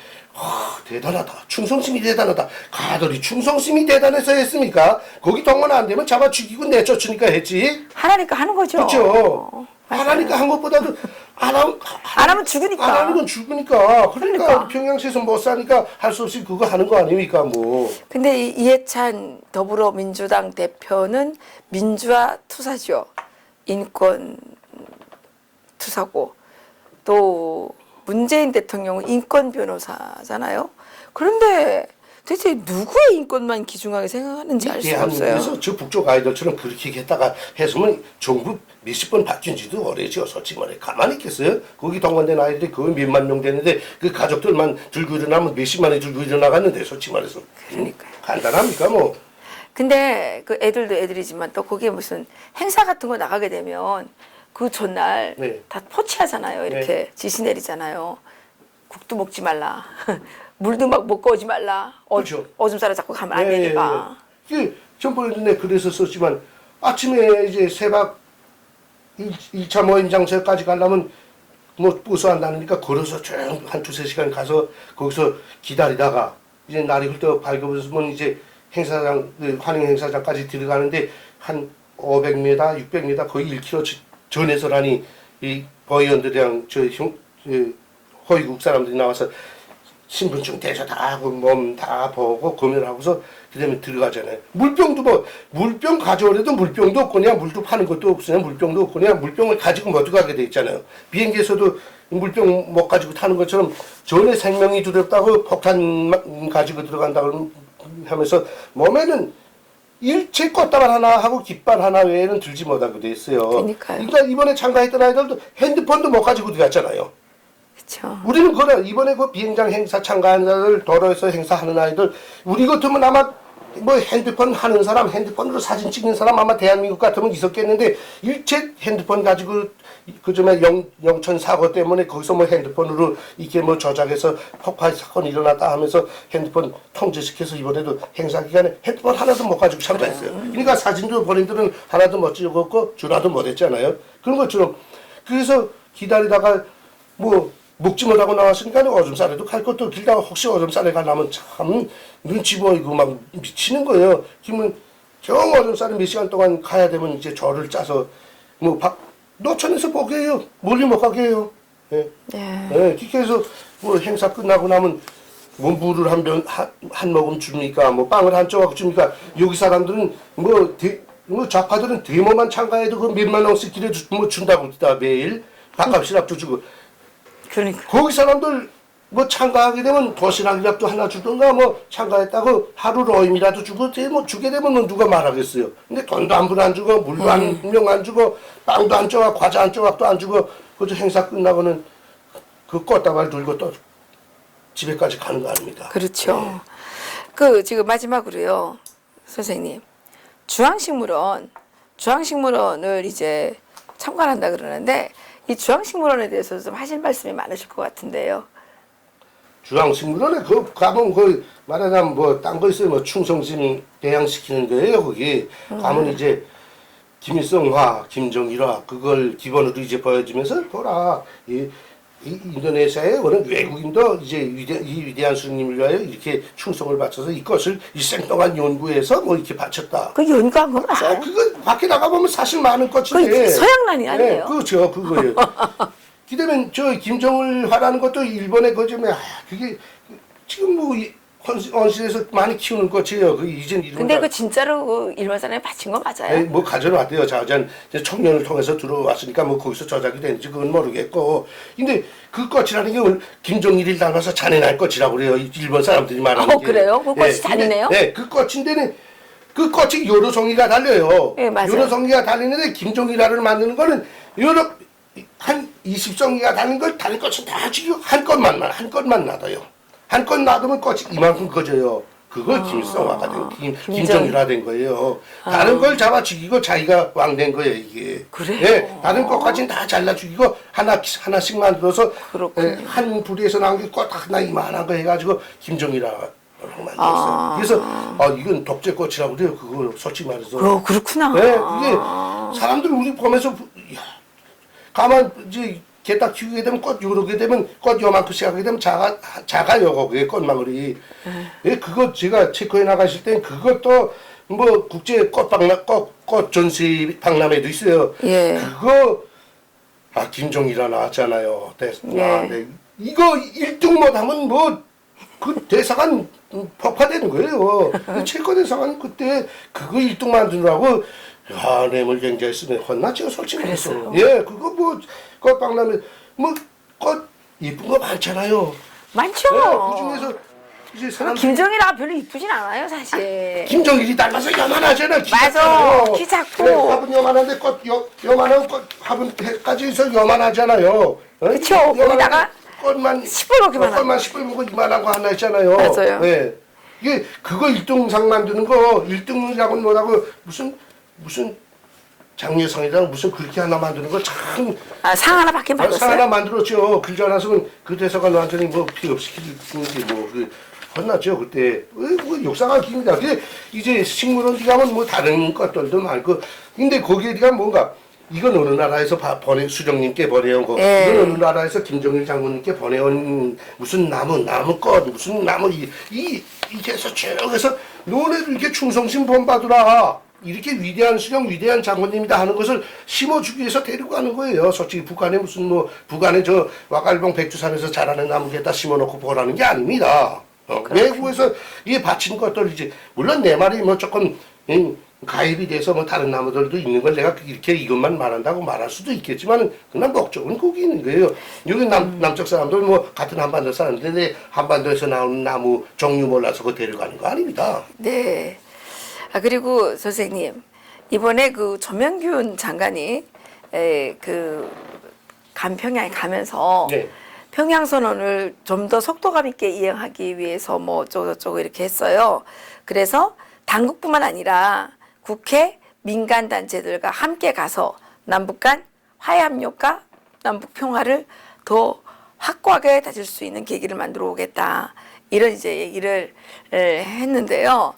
Speaker 2: 대단하다. 충성심이 대단하다. 가들이 충성심이 대단해서 했습니까? 거기 동원 안 되면 잡아 죽이고 내쫓으니까 했지.
Speaker 1: 하나니까 하는 거죠.
Speaker 2: 그렇죠.
Speaker 1: 맞아요.
Speaker 2: 하나니까 한 것보다도 안
Speaker 1: 하면 죽으니까.
Speaker 2: 안 하는 건 죽으니까. 그러니까
Speaker 1: 그러니까.
Speaker 2: 평양시에서 못 사니까 할 수 없이 그거 하는 거 아닙니까 뭐.
Speaker 1: 근데 이해찬 더불어민주당 대표는 민주화 투사죠. 인권 투사고 또 문재인 대통령은 인권 변호사잖아요. 그런데 대체 누구의 인권만 기중하게 생각하는지 알 수가 없어요.
Speaker 2: 대한민국에서 저 북쪽 아이들처럼 그렇게 했다가 했으면 정부 몇십 번 바뀐 지도 오래지요. 솔직히 말해. 가만히 있겠어요? 거기 동원된 아이들이 거의 몇만 명 되는데 그 가족들만 들고 일어나면 몇십만이 들고 일어나갔는데 솔직히 말해서.
Speaker 1: 그러니까요.
Speaker 2: 간단합니까 뭐.
Speaker 1: 근데 그 애들도 애들이지만 또 거기에 무슨 행사 같은 거 나가게 되면 그 전날
Speaker 2: 네.
Speaker 1: 다 포치하잖아요. 이렇게 지시 내리잖아요. 국도 먹지 말라. 물도 막 먹고 오지 말라.
Speaker 2: 그렇죠.
Speaker 1: 오줌 싸러 자꾸 가면 안 되니까.
Speaker 2: 그 전번에 그래서 썼지만 아침에 이제 새벽 1차 모임 장소까지 가려면 뭐 버스 안 다니니까 걸어서 한 두세 시간 가서 거기서 기다리다가 이제 날이 흘러 밝으면 이제 행사장 환영 행사장까지 들어가는데 한 500m, 600m 거의 1km 전에서라니 이 버의원들이랑 허위국 사람들이 나와서 신분증 대조 다 하고 몸 다 보고 검열하고서 그다음에 들어가잖아요. 물병도 뭐 물병 가져오려도 물병도 없고 그냥 물도 파는 것도 없으냐 물병도 없고 그냥 물병을 가지고 못 들어가게 돼 있잖아요. 비행기에서도 물병 못 가지고 타는 것처럼 전에 생명이 두렵다고 폭탄 가지고 들어간다고 하면서 몸에는 일체 꽃다발 하나 하고 깃발 하나 외에는 들지 못하게 돼 있어요.
Speaker 1: 그러니까요.
Speaker 2: 그러니까 이번에 참가했던 아이들도 핸드폰도 못 가지고 들어갔잖아요.
Speaker 1: 그렇죠.
Speaker 2: 우리는 그래 이번에 그 비행장 행사 참가하는 아이들 도로에서 행사하는 아이들 우리 같으면 아마 뭐 핸드폰 하는 사람 핸드폰으로 사진 찍는 사람 아마 대한민국 같으면 있었겠는데 일체 핸드폰 가지고 그점에 영천 사고 때문에 거기서 뭐 핸드폰으로 이렇게 뭐 저장해서 폭발 사건 일어났다 하면서 핸드폰 통제시켜서 이번에도 행사 기간에 핸드폰 하나도 못 가지고 참가했어요. 그러니까 사진도 본인들은 하나도 못 찍었고 전화도 못 했잖아요. 그런 것처럼 그래서 기다리다가 뭐 먹지 못하고 나왔으니까 오줌 싸래도 갈 것도 길다가 혹시 오줌 싸래 가려면 참 눈치 보이고 막 미치는 거예요. 그러면 정 오줌 싸래 몇 시간 동안 가야 되면 이제 절을 짜서 뭐 노천에서 보게 해요. 멀리 못 가게 해요. 예.
Speaker 1: 네.
Speaker 2: 예. 그렇게 해서 뭐 행사 끝나고 나면 뭐 물을 한 모금 줍니까? 뭐 빵을 한 조각 줍니까? 여기 사람들은 뭐 좌파들은 데모만 참가해도 그 몇만 원씩 길에 뭐 준다고 그러다 매일 밥값이라도 주고.
Speaker 1: 그러니까.
Speaker 2: 거기 사람들 뭐 참가하게 되면 도시락이라도 하나 주던가 뭐 참가했다고 하루 로임이라도 주고 뭐 주게 되면 뭐 누가 말하겠어요. 근데 돈도 한 푼 안 주고 물도 한 명 안 주고 빵도 한 조각 과자 한 조각도 안 주고 그저 행사 끝나고는 그 꽃다발 들고 또 집에까지 가는 거 아닙니까?
Speaker 1: 그렇죠. 그 지금 마지막으로요, 선생님. 주황식물원을 이제 참관한다 그러는데 이 주황식물원에 대해서 좀 하실 말씀이 많으실 것 같은데요.
Speaker 2: 주황식물원에 그 가면 그 말하자면 뭐 딴 거 있어요. 뭐 충성심 배양시키는 거예요. 거기 가면 이제 김일성화, 김정일화 그걸 기본으로 이제 보여주면서 보라 이 인도네시아의 어느 외국인도 이제 이 위대한 스님을 위하여 이렇게 충성을 바쳐서 이 것을 일생 동안 연구해서 뭐 이렇게 바쳤다.
Speaker 1: 그 연구한 거 맞아요?
Speaker 2: 그거 밖에 나가보면 사실 많은 꽃인데.
Speaker 1: 그 서양란이 아니에요?
Speaker 2: 네, 그렇죠. 그거예요. 그다음에 저 김정을화라는 것도 일본의 거점에 그게 지금 뭐 온실에서 많이 키우는 꽃이에요. 그 이젠 이런.
Speaker 1: 근데 그 진짜로 그 일본 사람이 바친 거 맞아요?
Speaker 2: 뭐 가져왔대요. 자전 청년을 통해서 들어왔으니까 뭐 거기서 저작이 되는지 그건 모르겠고. 근데 그 꽃이라는 게 김정일을 닮아서 잔인할 꽃이라고 그래요. 일본 사람들이 말하는 게.
Speaker 1: 그래요? 그 꽃이 잔인해요?
Speaker 2: 네, 그 꽃인데는 그 꽃이 여러 송이가 달려요.
Speaker 1: 네, 맞아요.
Speaker 2: 여러 송이가 달리는데 김정일화를 만드는 거는 여러 한 20송이가 달린 걸 다른 꽃은 다 죽이고 한 꽃만 놔둬요. 한 꽃 놔두면 꽃이 이만큼 커져요. 그걸 김일성화가 된 김정일화 된 거예요. 다른 걸 잡아 죽이고 자기가 왕 된 거예요 이게.
Speaker 1: 그래요?
Speaker 2: 네, 다른 꽃까지는 다 잘라 죽이고 하나씩 만들어서 한 부리에서 나온 게 꽃 하나 이만한 거 해가지고 김정일화를 만들었어요. 그래서 이건 독재꽃이라고 그래요. 그거 솔직히 말해서.
Speaker 1: 그렇구나.
Speaker 2: 네, 그게 사람들 우리 보면서 가만 이제 걔 딱 키우게 되면 꽃 요렇게 되면 꽃 요만큼씩 하게 되면 작아요 거기에 꽃망울이. 예, 그거 제가 체크해 나가실 땐 그것도 뭐 국제 꽃 전시 박람회도 있어요.
Speaker 1: 예.
Speaker 2: 그거 김종일아 나왔잖아요.
Speaker 1: 예.
Speaker 2: 네. 이거 1등 못하면 뭐 그 대사관 폭파되는 거예요. 체코 대사관 그때 그거 1등 만드느라고 뇌물 경제에 쓰네 혼났죠 솔직히.
Speaker 1: 그랬어요?
Speaker 2: 예, 그거 뭐 꽃박람회 뭐 꽃 이쁜 거 많잖아요.
Speaker 1: 많죠.
Speaker 2: 네, 그 중에서 이제 사람
Speaker 1: 김정일아 별로 이쁘진 않아요 사실.
Speaker 2: 김정일이 닮아서 요만하잖아.
Speaker 1: 맞아. 키 작고.
Speaker 2: 네, 화분 요만한데 꽃 요만한 꽃 화분까지 해서 요만하잖아요. 어?
Speaker 1: 그쵸.
Speaker 2: 요만한
Speaker 1: 거기다가
Speaker 2: 꽃만
Speaker 1: 시뻘겋게만 하고.
Speaker 2: 꽃만 시뻘겋고 이만한 거 하나 있잖아요.
Speaker 1: 맞아요.
Speaker 2: 네. 이게 그거 1등상 만드는 거 1등이라고는 뭐라고 무슨 장려상이랑 무슨 그렇게 하나 만드는 거 참.
Speaker 1: 상 하나 받긴
Speaker 2: 상
Speaker 1: 받았어요.
Speaker 2: 하나 만들었죠. 길지 않아서는 그 대사관 완전히 뭐 픽업시키는 게 뭐그 혼났죠 그때. 뭐 역사가 깁니다. 근데 이제 식물원 뒤 가면 뭐 다른 것들도 많고 근데 거기에 대한 뭔가 이건 어느 나라에서 수정님께 보내온 거,
Speaker 1: 예.
Speaker 2: 이건 어느 나라에서 김정일 장군님께 보내온 무슨 나무꽃 무슨 나무 이게서 쭉 해서 너네도 이렇게 충성심 본받으라. 이렇게 위대한 수령, 위대한 장군님이다 하는 것을 심어주기 위해서 데리고 가는 거예요. 솔직히 북한에 무슨 뭐 북한에 저 와갈봉 백두산에서 자라는 나무에다 심어놓고 보라는 게 아닙니다. 외국에서 이게 바친 것들이지. 물론 내 말이 뭐 조금 가입이 돼서 뭐 다른 나무들도 있는 걸 내가 이렇게 이것만 말한다고 말할 수도 있겠지만 그냥 목적은 거기 있는 거예요. 여기 남쪽 사람들 뭐 같은 한반도 사람인데 한반도에서 나오는 나무 종류 몰라서 그거 데려가는 거 아닙니다.
Speaker 1: 네. 그리고 선생님 이번에 그 조명균 장관이 그 간평양에 가면서
Speaker 2: 네.
Speaker 1: 평양 선언을 좀 더 속도감 있게 이행하기 위해서 뭐 어쩌고저쩌고 이렇게 했어요. 그래서 당국뿐만 아니라 국회 민간 단체들과 함께 가서 남북 간 화해 협력과 남북 평화를 더 확고하게 다질 수 있는 계기를 만들어 오겠다. 이런 이제 얘기를 했는데요.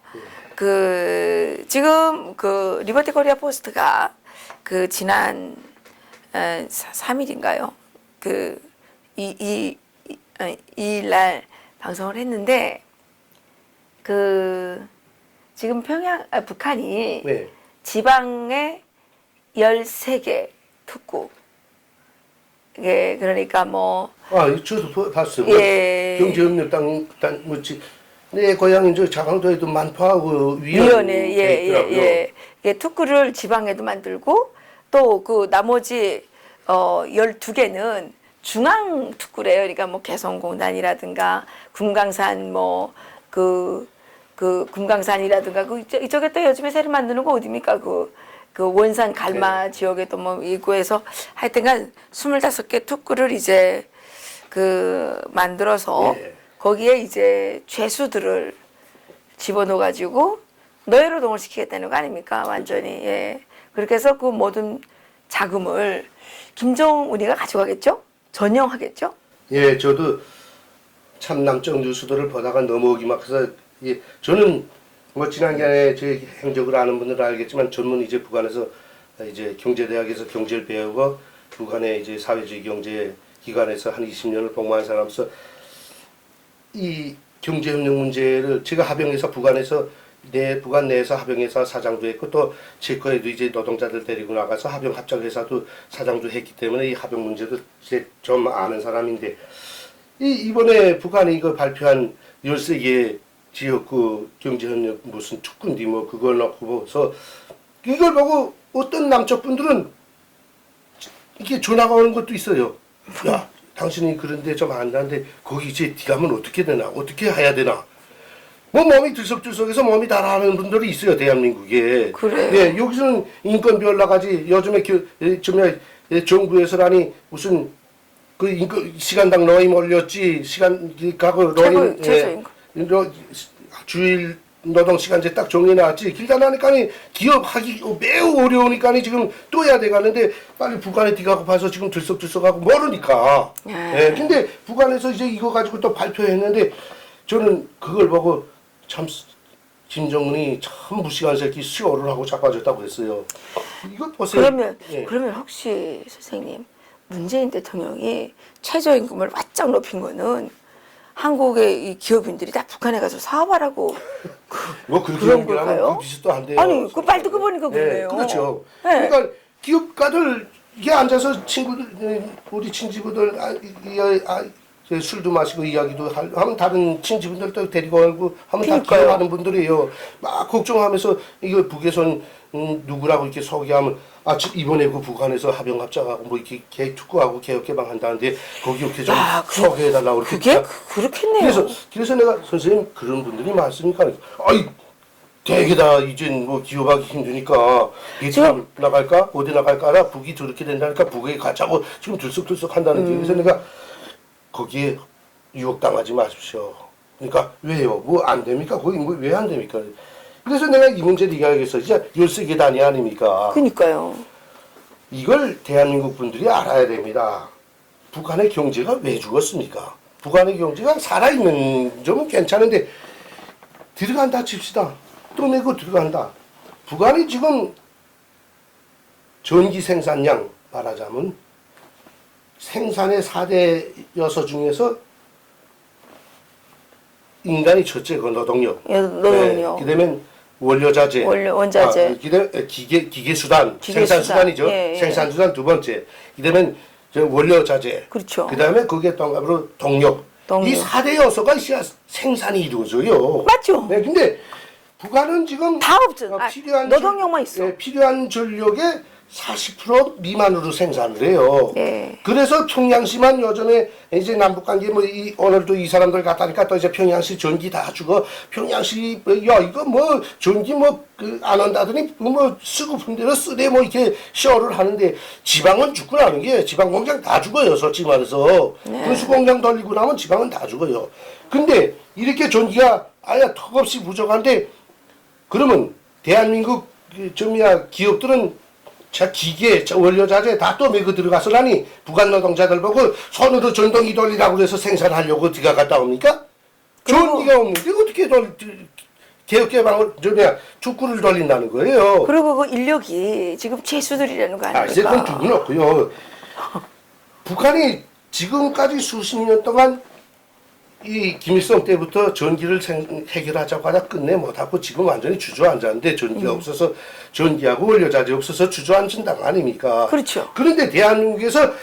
Speaker 1: 지금 리버티 코리아 포스트가 지난 3일인가요? 2일 날 방송을 했는데 지금 북한이
Speaker 2: 네.
Speaker 1: 지방에 13개 특구 그러니까 뭐
Speaker 2: 저도 봤어요.
Speaker 1: 예.
Speaker 2: 경제협력당 뭐지 내 고향인 저 자강도에도 만포하고
Speaker 1: 위원회
Speaker 2: 있더라고요.
Speaker 1: 특구를 지방에도 만들고 또 나머지 12개는 중앙 특구래요. 그러니까 뭐 개성공단이라든가 금강산 금강산이라든가 이쪽에 또 요즘에 새로 만드는 거 어디입니까? 원산 갈마 지역에 또 뭐 이구에서 하여튼간 25개 특구를 이제 만들어서 거기에 이제 죄수들을 집어넣어 가지고 노예로 동원시키겠다는 거 아닙니까? 완전히. 예. 그렇게 해서 그 모든 자금을 김정은이가 가져가겠죠? 전용하겠죠?
Speaker 2: 예, 저도 참 남쪽 뉴스들을 보다가 넘어오기 막 해서 저는 뭐 지난번에 제 행적을 아는 분들은 알겠지만 전문 이제 북한에서 이제 경제대학에서 경제를 배우고 북한의 이제 사회주의 경제 기관에서 한 20년을 복무한 사람으로서 이 경제협력 문제를 제가 하병에서 북한에서 북한 내에서 합병회사 사장도 했고 또 체코에도 이제 노동자들 데리고 나가서 합병 합작회사도 사장도 했기 때문에 이 합병 문제도 이제 좀 아는 사람인데 이번에 북한이 이거 발표한 13개 지역구 경제협력 무슨 특구인데 뭐 그걸 넣고 보서 이걸 보고 어떤 남쪽 분들은 이렇게 전화가 오는 것도 있어요. 야, 당신이 그런데 좀 안다는데 거기 이제 가면 어떻게 되나? 어떻게 해야 되나? 뭐 몸이 들썩들썩해서 몸이 달아하는 분들이 있어요 대한민국에.
Speaker 1: 그래요.
Speaker 2: 예, 여기서는 인건비 올라가지. 요즘에 정부에서라니 무슨 시간당 노임 올렸지. 시간 가고 노임 주일 노동 시간제 딱 정해 놨지. 길다 나니까 기업하기 매우 어려우니까 지금 또 해야 돼 가는데 빨리 북한에 뒤가고 봐서 지금 들썩들썩하고 모르니까. 예, 근데 북한에서 이제 이거 가지고 또 발표했는데 저는 그걸 보고 참 김정은이 참 무식한 새끼 수요를 하고 자빠졌다고 했어요. 이거 보세요.
Speaker 1: 그러면 혹시 선생님 문재인 대통령이 최저임금을 바짝 높인 거는 한국의 이 기업인들이 다 북한에 가서 사업하라고
Speaker 2: 뭐 그렇게
Speaker 1: 그런
Speaker 2: 연결하면
Speaker 1: 걸까요?
Speaker 2: 그 비슷도 안 돼요.
Speaker 1: 아니 그 말 듣고 보니까 그래요.
Speaker 2: 그렇죠.
Speaker 1: 네.
Speaker 2: 그러니까 기업가들 이게 앉아서 친구들 우리 친지분들 술도 마시고 이야기도 하면 다른 친지분들도 데리고 가고 하면 다
Speaker 1: 그러니까요.
Speaker 2: 기억하는 분들이에요. 막 걱정하면서 이거 북에선 누구라고 이렇게 소개하면 이번에 그 북한에서 합병합작하고 뭐 이렇게 특구하고 개혁개방한다는데 거기 이렇게 좀 소개해달라고 그렇게.
Speaker 1: 그게 그렇겠네요.
Speaker 2: 그래서 내가 선생님 그런 분들이 많습니까? 아이 되게 다 이젠 뭐 기업하기 힘드니까 베트남 나갈까 어디 나갈까라 북이 저렇게 된다니까 북에 가자고 지금 들썩들썩 한다는 게 그래서 내가 거기에 유혹당하지 마십시오. 그러니까 왜요? 뭐 안 됩니까? 거기 뭐 왜 안 됩니까? 그래서 내가 이 문제를 이야기해서 이제 13계단이 아닙니까?
Speaker 1: 그러니까요.
Speaker 2: 이걸 대한민국 분들이 알아야 됩니다. 북한의 경제가 왜 죽었습니까? 북한의 경제가 살아있는 점은 괜찮은데 들어간다 칩시다. 또 내고 들어간다. 북한이 지금 전기 생산량 말하자면 생산의 4대 요소 중에서 인간이 첫째고 노동력.
Speaker 1: 예, 노동력.
Speaker 2: 그다음에 원료자재.
Speaker 1: 원자재.
Speaker 2: 그다음에 기계수단.
Speaker 1: 기계수단.
Speaker 2: 생산수단이죠.
Speaker 1: 예.
Speaker 2: 생산수단 두 번째. 그다음에 원료자재.
Speaker 1: 그렇죠.
Speaker 2: 그다음에 그게 동갑으로 동력. 이 4대 요소가 생산이 이루어져요.
Speaker 1: 맞죠.
Speaker 2: 네, 근데 북한은 지금
Speaker 1: 다 없죠.
Speaker 2: 필요한
Speaker 1: 노동력만 있어.
Speaker 2: 필요한 전력의 40% 미만으로 생산을 해요.
Speaker 1: 예.
Speaker 2: 그래서 평양시만 요즘에 이제 남북관계 오늘도 이 사람들 갔다니까 또 이제 평양시 전기 다 주고 평양시 야 이거 뭐 전기 안 한다더니 뭐 쓰고 푼 대로 쓰래 뭐 이렇게 쇼를 하는데 지방은 죽고 나는 게 지방 공장 다 죽어요 솔직히 말해서. 군수 공장 돌리고 나면 지방은 다 죽어요. 근데 이렇게 전기가 턱없이 부족한데 그러면 대한민국 기업들은 기계, 원료자재 다 또 메고 들어가서라니 북한 노동자들 보고 손으로 전동이 돌리라고 그래서 생산하려고 어디가 갔다 옵니까? 전기가 없는데 어떻게 개혁개방을 축구를 돌린다는 거예요.
Speaker 1: 그리고 그 인력이 지금 재수들이라는 거 아닙니까?
Speaker 2: 이제 그건 두분 없고요. 북한이 지금까지 수십 년 동안 이 김일성 때부터 전기를 해결하자고 하다 끝내 못하고 지금 완전히 주저앉았는데 전기가 없어서 전기하고 원료자재 없어서 주저앉은 당 아닙니까?
Speaker 1: 그렇죠.
Speaker 2: 그런데 대한민국에서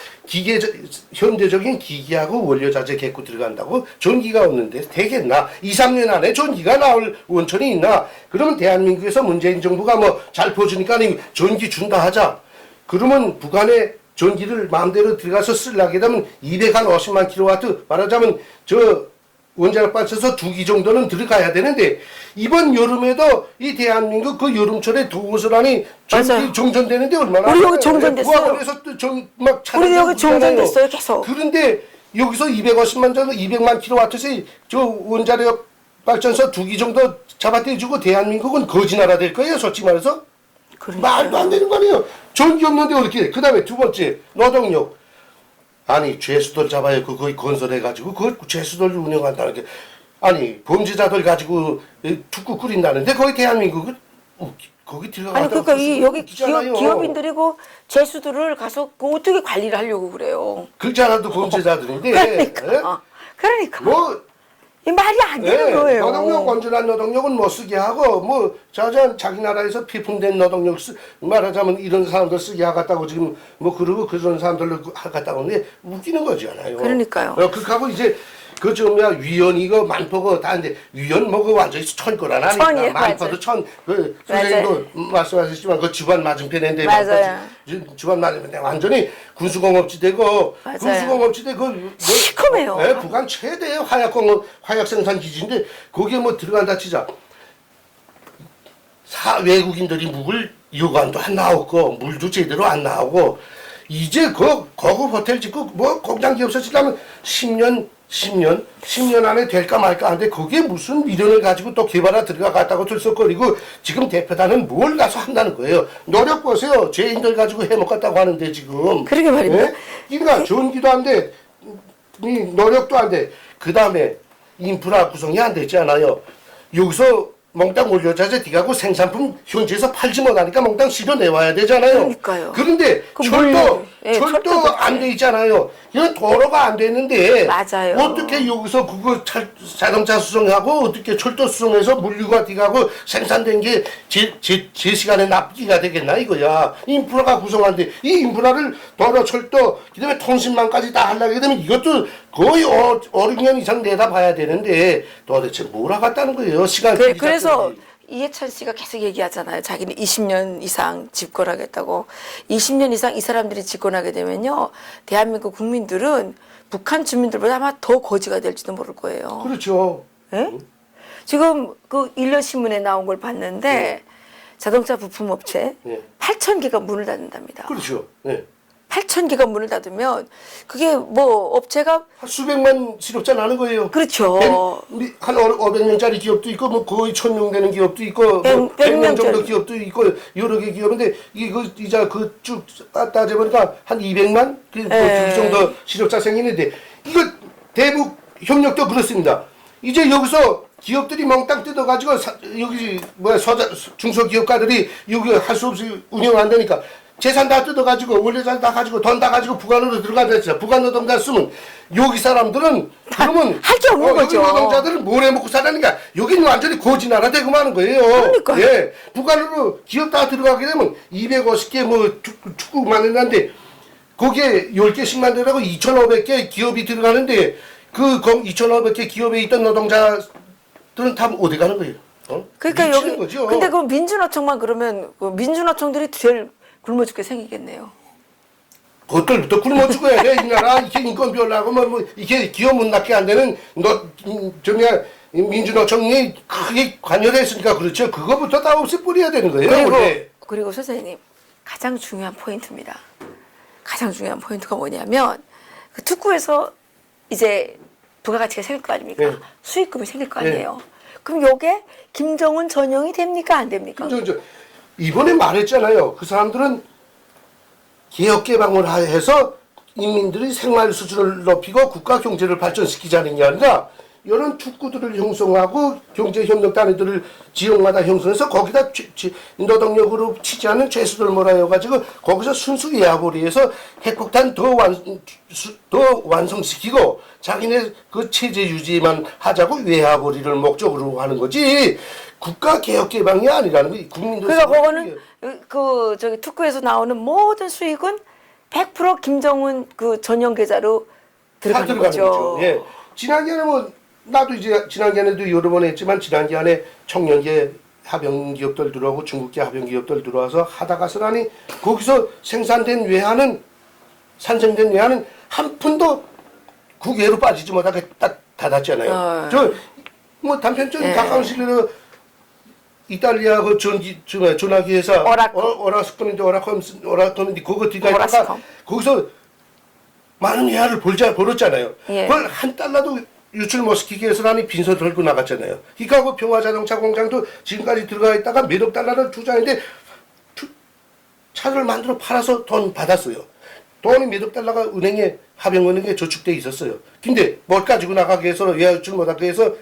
Speaker 2: 현대적인 기기하고 원료자재 갖고 들어간다고 전기가 없는데 되겠나? 2, 3년 안에 전기가 나올 원천이 있나? 그러면 대한민국에서 문재인 정부가 뭐 잘 퍼주니까 전기 준다 하자. 그러면 북한에 전기를 마음대로 들어가서 쓰려게 되면 250만 킬로와트 말하자면 원자력 발전소 2기 정도는 들어가야 되는데 이번 여름에도 이 대한민국 그 여름철에 도호선안이 정전되는데 얼마나
Speaker 1: 우리 여기 정전됐어요.
Speaker 2: 부하원에서 막
Speaker 1: 우리 여기 정전됐어요 계속.
Speaker 2: 그런데 여기서 250만 정도 200만 킬로와트씩 원자력 발전소 2기 정도 잡아떼주고 대한민국은 거지 나라 될 거예요 솔직히 말해서. 말도 안 되는 거 아니에요. 전기 없는데 어떻게 그 다음에 두 번째 노동력. 아니 죄수들 잡아야 거기 건설해가지고 그 죄수들 운영한다는 게 아니 범죄자들 가지고 tuk구 끓인다는데 거기 대한민국은 거기 들어가서
Speaker 1: 아니 그러니까 여기 기업인들이고 재수들을 가서 어떻게 관리를 하려고 그래요?
Speaker 2: 그렇잖아도 범죄자들인데
Speaker 1: 그러니까
Speaker 2: 뭐
Speaker 1: 이 말이 안 되는 거예요.
Speaker 2: 노동력 건전한 노동력은 못 쓰게 하고 뭐 자기 나라에서 피풍된 노동력 말하자면 이런 사람들 쓰게 하겠다고 지금 뭐 그러고 그런 사람들로 하겠다고 하는데 웃기는 거잖아요.
Speaker 1: 그러니까요.
Speaker 2: 그하고 이제 위원 이거 만포고 다는데 위원 뭐그 완전히 천거라나니까 만포도 선생님도 말씀하셨지만 그 주반 맞은편인데
Speaker 1: 맞아요.
Speaker 2: 주반 맞은편에 완전히 군수공업지대고 군수공업지대
Speaker 1: 시커매요.
Speaker 2: 네, 북한 최대의 화약 생산 기지인데 거기에 뭐 들어간다 치자 외국인들이 묵을 여관도 안 나오고 물도 제대로 안 나오고 이제 고급 호텔 짓고 뭐 공장 기업 설치려면 10년 안에 될까 말까 하는데 거기에 무슨 미련을 가지고 또 개발하 들어갔다고 들썩거리고 지금 대표단은 뭘 가서 한다는 거예요. 노력 보세요. 죄인들 가지고 해먹겠다고 하는데 지금.
Speaker 1: 그러게 말입니다.
Speaker 2: 네? 그러니까 전기도 안 돼. 노력도 안 돼. 그 다음에 인프라 구성이 안 됐잖아요. 여기서 몽땅 원료자재 뒤가고 생산품 현지에서 팔지 못하니까 몽땅 실어내와야 되잖아요.
Speaker 1: 그러니까요.
Speaker 2: 그런데
Speaker 1: 그
Speaker 2: 철도
Speaker 1: 예, 철도도
Speaker 2: 안 돼 있잖아요. 이건 도로가 안 되는데
Speaker 1: 맞아요.
Speaker 2: 어떻게 여기서 그거 자동차 수송하고 어떻게 철도 수송해서 물류가 뒤가고 생산된 게 제 시간에 납기가 되겠나 이거야. 인프라가 구성한데 이 인프라를 도로 철도 그다음에 통신망까지 다 하려게 되면 이것도 거의 5, 6년 이상 내다봐야 되는데 도대체 뭘 하겠다는 거예요. 시간
Speaker 1: 그래서 이해찬 씨가 계속 얘기하잖아요. 자기는 20년 이상 집권하겠다고. 20년 이상 이 사람들이 집권하게 되면요. 대한민국 국민들은 북한 주민들보다 아마 더 거지가 될지도 모를 거예요.
Speaker 2: 그렇죠.
Speaker 1: 예? 지금 그 일요신문에 나온 걸 봤는데 자동차 부품업체
Speaker 2: 네.
Speaker 1: 8,000개가 문을 닫는답니다.
Speaker 2: 그렇죠. 네.
Speaker 1: 8,000개가 문을 닫으면 그게 뭐 업체가
Speaker 2: 한 수백만 실업자 나는 거예요.
Speaker 1: 그렇죠.
Speaker 2: 한 500명짜리 기업도 있고 뭐 거의 1,000명 되는 기업도 있고 뭐 100명 정도 기업도 있고 여러 개 기업인데 이거 이제 그쭉 따져보니까 한 200만 그 정도 실업자 생기는데 이거 대북 협력도 그렇습니다. 이제 여기서 기업들이 멍땅 뜯어가지고 여기 뭐야 중소기업가들이 여기 할 수 없이 운영 안 되니까 재산 다 뜯어가지고 원료자 다 가지고 돈 다 가지고 북한으로 들어가자 했어. 북한 노동자 쓰면 여기 사람들은 그러면
Speaker 1: 할 게 없는 거죠.
Speaker 2: 여기 노동자들은 뭘 해먹고 사라니까 여기는 완전히 거지 나라 되고 마는 거예요.
Speaker 1: 그러니까요.
Speaker 2: 예, 북한으로 기업 다 들어가게 되면 250개 뭐 축구 만든다는데 거기에 10개씩만 들어가고 2,500개 기업이 들어가는데 그 2,500개 기업에 있던 노동자들은 다 어디 가는 거예요?
Speaker 1: 그러니까
Speaker 2: 미치는
Speaker 1: 여기
Speaker 2: 거죠.
Speaker 1: 근데 그 민주노총만 그러면 그 민주노총들이 제일 굶어 죽게 생기겠네요.
Speaker 2: 그것들부터 굶어 죽어야 돼. 이 나라 이렇게 인권 별나고 뭐 이렇게 기업 문 닫게 안 되는 민주노총이 크게 관여됐으니까 그렇죠. 그거부터 다 없애버려야 되는 거예요.
Speaker 1: 그리고 선생님 가장 중요한 포인트입니다. 가장 중요한 포인트가 뭐냐면 그 특구에서 이제 부가가치가 생길 거 아닙니까?
Speaker 2: 네.
Speaker 1: 수익금이 생길 거 아니에요. 그럼 요게 김정은 전용이 됩니까 안 됩니까?
Speaker 2: 이번에 말했잖아요. 그 사람들은 개혁 개방을 해서 인민들의 생활 수준을 높이고 국가 경제를 발전시키자는 게 아니라 이런 특구들을 형성하고 경제 협력 단위들을 지역마다 형성해서 거기다 노동력으로 치지 않는 죄수들 몰아여가지고 거기서 순수 예하벌이해서 핵폭탄 더 완성시키고 자기네 그 체제 유지만 하자고 예하벌이를 목적으로 하는 거지 국가 개혁 개방이 아니라는 거 국민들.
Speaker 1: 그러니까 그거는 그 저기 특구에서 나오는 모든 수익은 100% 김정은 그 전용 계좌로 들어가는 거죠.
Speaker 2: 예. 지난번에 뭐 나도 이제 지난번에도 여러 번 했지만 지난번에 청년계 하병 기업들 들어오고 중국계 하병 기업들 들어와서 하다가서라니 거기서 생산된 외화는 산생된 외화는 한 푼도 국외로 빠지지 못하게 딱 닫았잖아요. 저 뭐 단편적인 가까운 시일로 이탈리아 그 전화기 회사 오라스컴인데 오라컴인데 그거 뒤다가 거기서 많은 외화를 벌었잖아요.
Speaker 1: 예.
Speaker 2: 그걸 한 달러도 유출 못 시키기 위해서라니 빈손 들고 나갔잖아요. 그러니까 그 평화자동차 공장도 지금까지 들어가 있다가 몇억 달러를 투자했는데 차를 만들어 팔아서 돈 받았어요. 돈이 몇억 달러가 은행에 하병은행에 저축돼 있었어요. 근데 뭘 가지고 나가기 위해서 외화 유출 못하기 위해서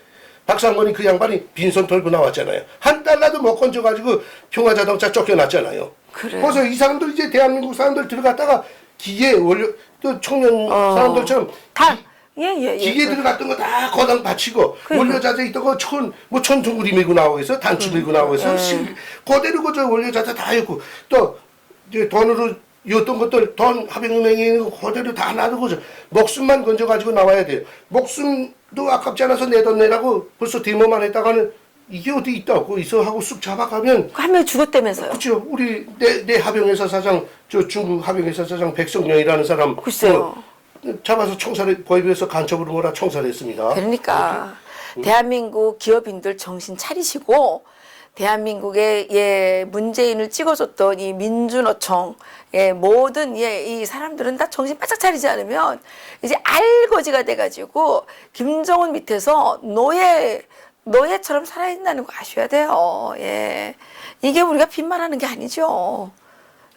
Speaker 2: 박상권이 그 양반이 빈손 들고 나왔잖아요. 한 달러도 못 건져가지고 평화자동차 쫓겨났잖아요.
Speaker 1: 그래요.
Speaker 2: 그래서 이 사람들 이제 대한민국 사람들 들어갔다가 기계 원료 또 청년 사람들처럼
Speaker 1: 다
Speaker 2: 기계 들어갔던 거 다 거당 바치고 원료자재 있던 거 천둥구리 밀고 나오고 있어 단추 밀고 나오고 있어 그대로 그저 원료자재 다 했고 또 이제 돈으로 였던 것들 돈 하병은행에 있는 거 그대로 다 놔두고 목숨만 건져가지고 나와야 돼요. 목숨도 아깝지 않아서 내 돈 내라고 벌써 데모만 했다가는 이게 어디 있다고 있어 하고 쑥 잡아가면
Speaker 1: 한 명 죽었다면서요.
Speaker 2: 그렇죠. 우리 내 하병회사 사장 저 중국 하병회사 사장 백성령이라는 사람
Speaker 1: 글쎄요.
Speaker 2: 잡아서 총살을 보위부에서 간첩으로 몰아 총살했습니다.
Speaker 1: 그러니까 대한민국 기업인들 정신 차리시고 대한민국의 문재인을 찍어줬던 이 민주노총 모든 이 사람들은 다 정신 바짝 차리지 않으면 이제 알거지가 돼가지고 김정은 밑에서 노예처럼 살아있다는 거 아셔야 돼요. 예. 이게 우리가 빈말하는 게 아니죠.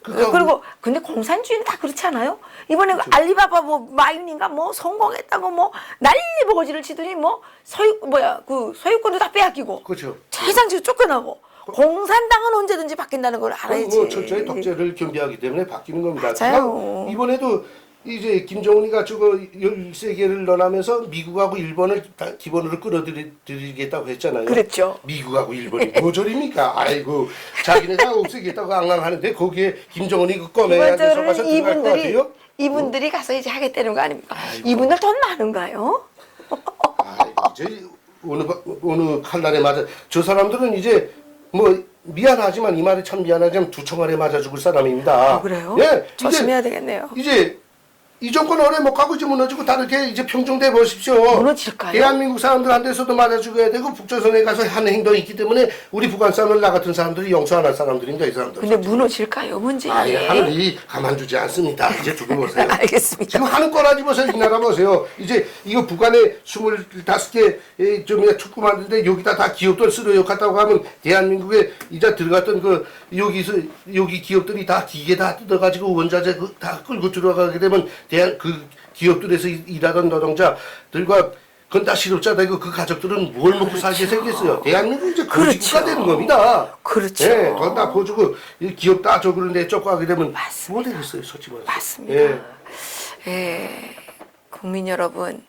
Speaker 1: 그리고 근데 공산주의는 다 그렇지 않아요? 이번에 그 알리바바 뭐 마윤인가 뭐 성공했다고 뭐 난리 버거지를 치더니 뭐 소유권도 다 빼앗기고
Speaker 2: 그렇죠.
Speaker 1: 세상에서 쫓겨나고 공산당은 언제든지 바뀐다는 걸 알아야지.
Speaker 2: 뭐 철저히 독재를 겸비하기 때문에 바뀌는 겁니다.
Speaker 1: 맞아요.
Speaker 2: 이번에도 이제 김정은이가 저거 11세기를 논하면서 미국하고 일본을 다 기본으로 끌어들이겠다고 했잖아요.
Speaker 1: 그랬죠.
Speaker 2: 미국하고 일본이 뭐저립니까? 아이고 자기네가 없애겠다고 앙앙하는데 거기에 김정은이 그 껌에 앉아서 가서 들어갈 것 같아요?
Speaker 1: 이분들이 가서 이제 하겠다는 거 아닙니까? 이분들 돈 많은가요?
Speaker 2: 아이고 이제 어느 칼날에 맞아 저 사람들은 이제 뭐 미안하지만 이 말이 참 미안하지만 두 총알에 맞아 죽을 사람입니다.
Speaker 1: 그래요?
Speaker 2: 예,
Speaker 1: 조심해야 되겠네요.
Speaker 2: 이제 이 정권 오래 못 가고 이제 무너지고 다르게 이제 평정돼 보십시오.
Speaker 1: 무너질까요?
Speaker 2: 대한민국 사람들한테서도 맞아 죽어야 되고 북조선에 가서 하는 행동이 있기 때문에 우리 북한 사람들 나 같은 사람들이 용서 안 할 사람들인가 이 사람들.
Speaker 1: 근데 무너질까요? 문제는.
Speaker 2: 아예 하늘이 가만두지 않습니다. 이제 두고 보세요.
Speaker 1: 알겠습니다.
Speaker 2: 지금 하는 거라지 보세요. 이 나라 보세요. 이제 이거 북한에 25개 좀 축구 만드는데 여기다 다 기업들 쓰러요 갔다고 하면 대한민국에 이제 들어갔던 그 여기 기업들이 다 기계 다 뜯어가지고 원자재 다 끌고 들어가게 되면 대한 그 기업들에서 일하던 노동자들과 그건 다 실업자 되고 그 가족들은 뭘 먹고 살게 생겼어요. 대한민국 이제 거지국가 되는 겁니다.
Speaker 1: 그렇죠.
Speaker 2: 예, 돈 다 퍼주고 이 기업 다 저기로 내쫓고 하게 되면
Speaker 1: 맞습니다.
Speaker 2: 뭐 되겠어요, 솔직히 말해서.
Speaker 1: 맞습니다.
Speaker 2: 예.
Speaker 1: 예, 국민 여러분,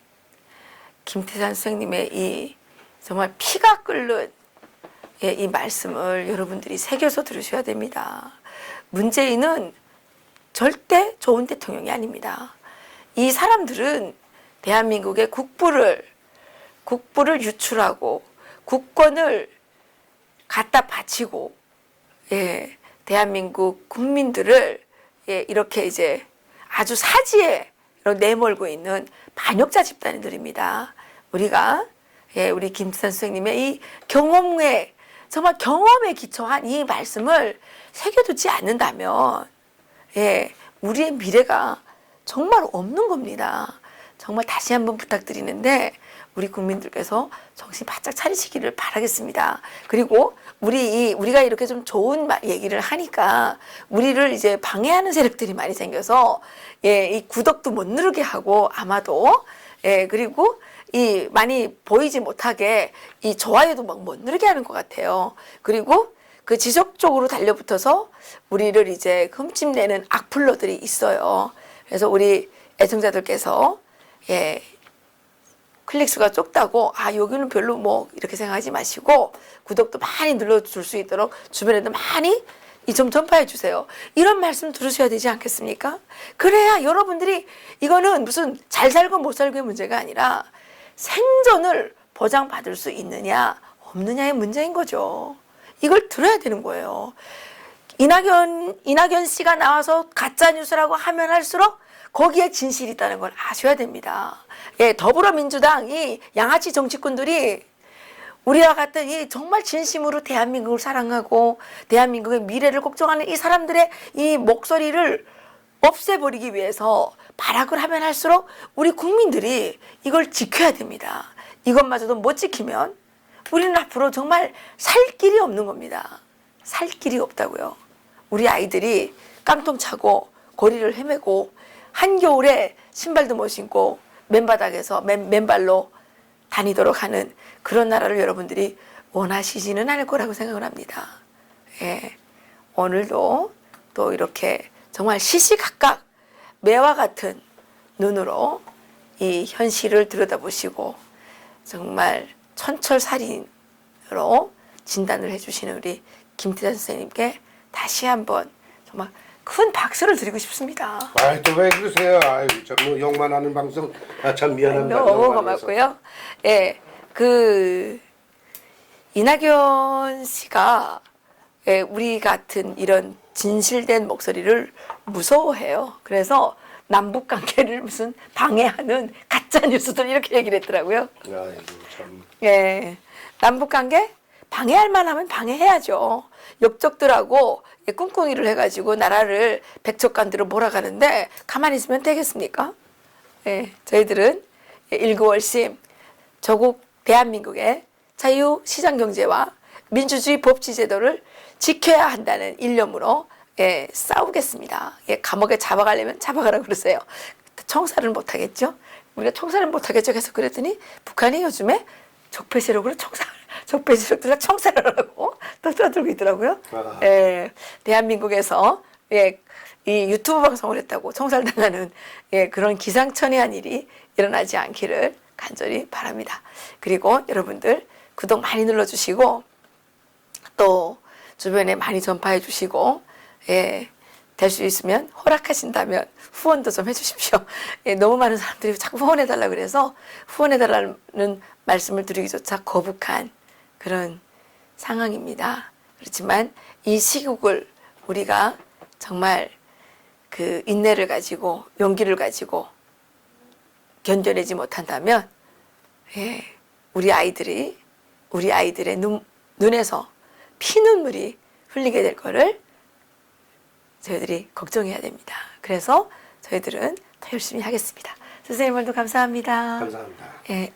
Speaker 1: 김태산 선생님의 이 정말 피가 끓는 이 말씀을 여러분들이 새겨서 들으셔야 됩니다. 문재인은 절대 좋은 대통령이 아닙니다. 이 사람들은 대한민국의 국부를 유출하고 국권을 갖다 바치고 대한민국 국민들을 이렇게 이제 아주 사지에 내몰고 있는 반역자 집단들입니다. 우리가 우리 김태산 선생님의 이 정말 경험에 기초한 이 말씀을 새겨두지 않는다면 우리의 미래가 정말 없는 겁니다. 정말 다시 한번 부탁드리는데 우리 국민들께서 정신 바짝 차리시기를 바라겠습니다. 그리고 우리가 이렇게 좀 좋은 얘기를 하니까 우리를 이제 방해하는 세력들이 많이 생겨서 이 구독도 못 누르게 하고 아마도 그리고 이 많이 보이지 못하게 이 좋아요도 막 못 누르게 하는 것 같아요. 그리고 그 지속적으로 달려붙어서 우리를 이제 흠집내는 악플러들이 있어요. 그래서 우리 애청자들께서 클릭수가 적다고 여기는 별로 뭐 이렇게 생각하지 마시고 구독도 많이 눌러줄 수 있도록 주변에도 많이 좀 전파해 주세요. 이런 말씀 들으셔야 되지 않겠습니까? 그래야 여러분들이 이거는 무슨 잘 살고 못 살고의 문제가 아니라 생존을 보장받을 수 있느냐 없느냐의 문제인 거죠. 이걸 들어야 되는 거예요. 이낙연 씨가 나와서 가짜 뉴스라고 하면 할수록 거기에 진실이 있다는 걸 아셔야 됩니다. 더불어민주당 이 양아치 정치꾼들이 우리와 같은 이 정말 진심으로 대한민국을 사랑하고 대한민국의 미래를 걱정하는 이 사람들의 이 목소리를 없애버리기 위해서 발악을 하면 할수록 우리 국민들이 이걸 지켜야 됩니다. 이것마저도 못 지키면 우리는 앞으로 정말 살 길이 없는 겁니다. 살 길이 없다고요. 우리 아이들이 깡통 차고 거리를 헤매고 한겨울에 신발도 못 신고 맨바닥에서 맨발로 다니도록 하는 그런 나라를 여러분들이 원하시지는 않을 거라고 생각을 합니다. 오늘도 또 이렇게 정말 시시각각 매와 같은 눈으로 이 현실을 들여다보시고 정말 천철살인으로 진단을 해주시는 우리 김태산 선생님께 다시 한번 정말 큰 박수를 드리고 싶습니다.
Speaker 2: 또 왜 그러세요? 뭐 욕만 하는 방송 참 미안합니다.
Speaker 1: 너무 고맙고요. 이낙연 씨가 우리 같은 이런 진실된 목소리를 무서워해요. 그래서 남북 관계를 무슨 방해하는 가짜 뉴스들 이렇게 얘기를 했더라고요.
Speaker 2: 참.
Speaker 1: 남북 관계 방해할 만하면 방해해야죠. 역적들하고 꿍꿍이를 해가지고 나라를 백척간대로 몰아가는데 가만히 있으면 되겠습니까? 저희들은 일구월심 조국 대한민국의 자유시장경제와 민주주의 법치제도를 지켜야 한다는 일념으로 예, 싸우겠습니다. 예, 감옥에 잡아가려면 잡아가라 그러세요. 청사를 못 하겠죠. 우리가 청사를 못 하겠죠. 그래서 그랬더니 북한이 요즘에 적폐 세력으로 적폐 세력들과 청사를 하라고 또 떠들고 있더라고요.
Speaker 2: 아.
Speaker 1: 예, 대한민국에서 예, 이 유튜브 방송을 했다고 청살당하는 예, 그런 기상천외한 일이 일어나지 않기를 간절히 바랍니다. 그리고 여러분들 구독 많이 눌러주시고 또 주변에 많이 전파해 주시고 예, 될 수 있으면 허락하신다면 후원도 좀 해주십시오. 예, 너무 많은 사람들이 자꾸 후원해달라 그래서 후원해달라는 말씀을 드리기조차 거북한 그런 상황입니다. 그렇지만 이 시국을 우리가 정말 그 인내를 가지고 용기를 가지고 견뎌내지 못한다면 예, 우리 아이들의 눈에서 피눈물이 흘리게 될 거를 저희들이 걱정해야 됩니다. 그래서 저희들은 더 열심히 하겠습니다. 선생님 오늘도 감사합니다.
Speaker 2: 감사합니다.
Speaker 1: 예.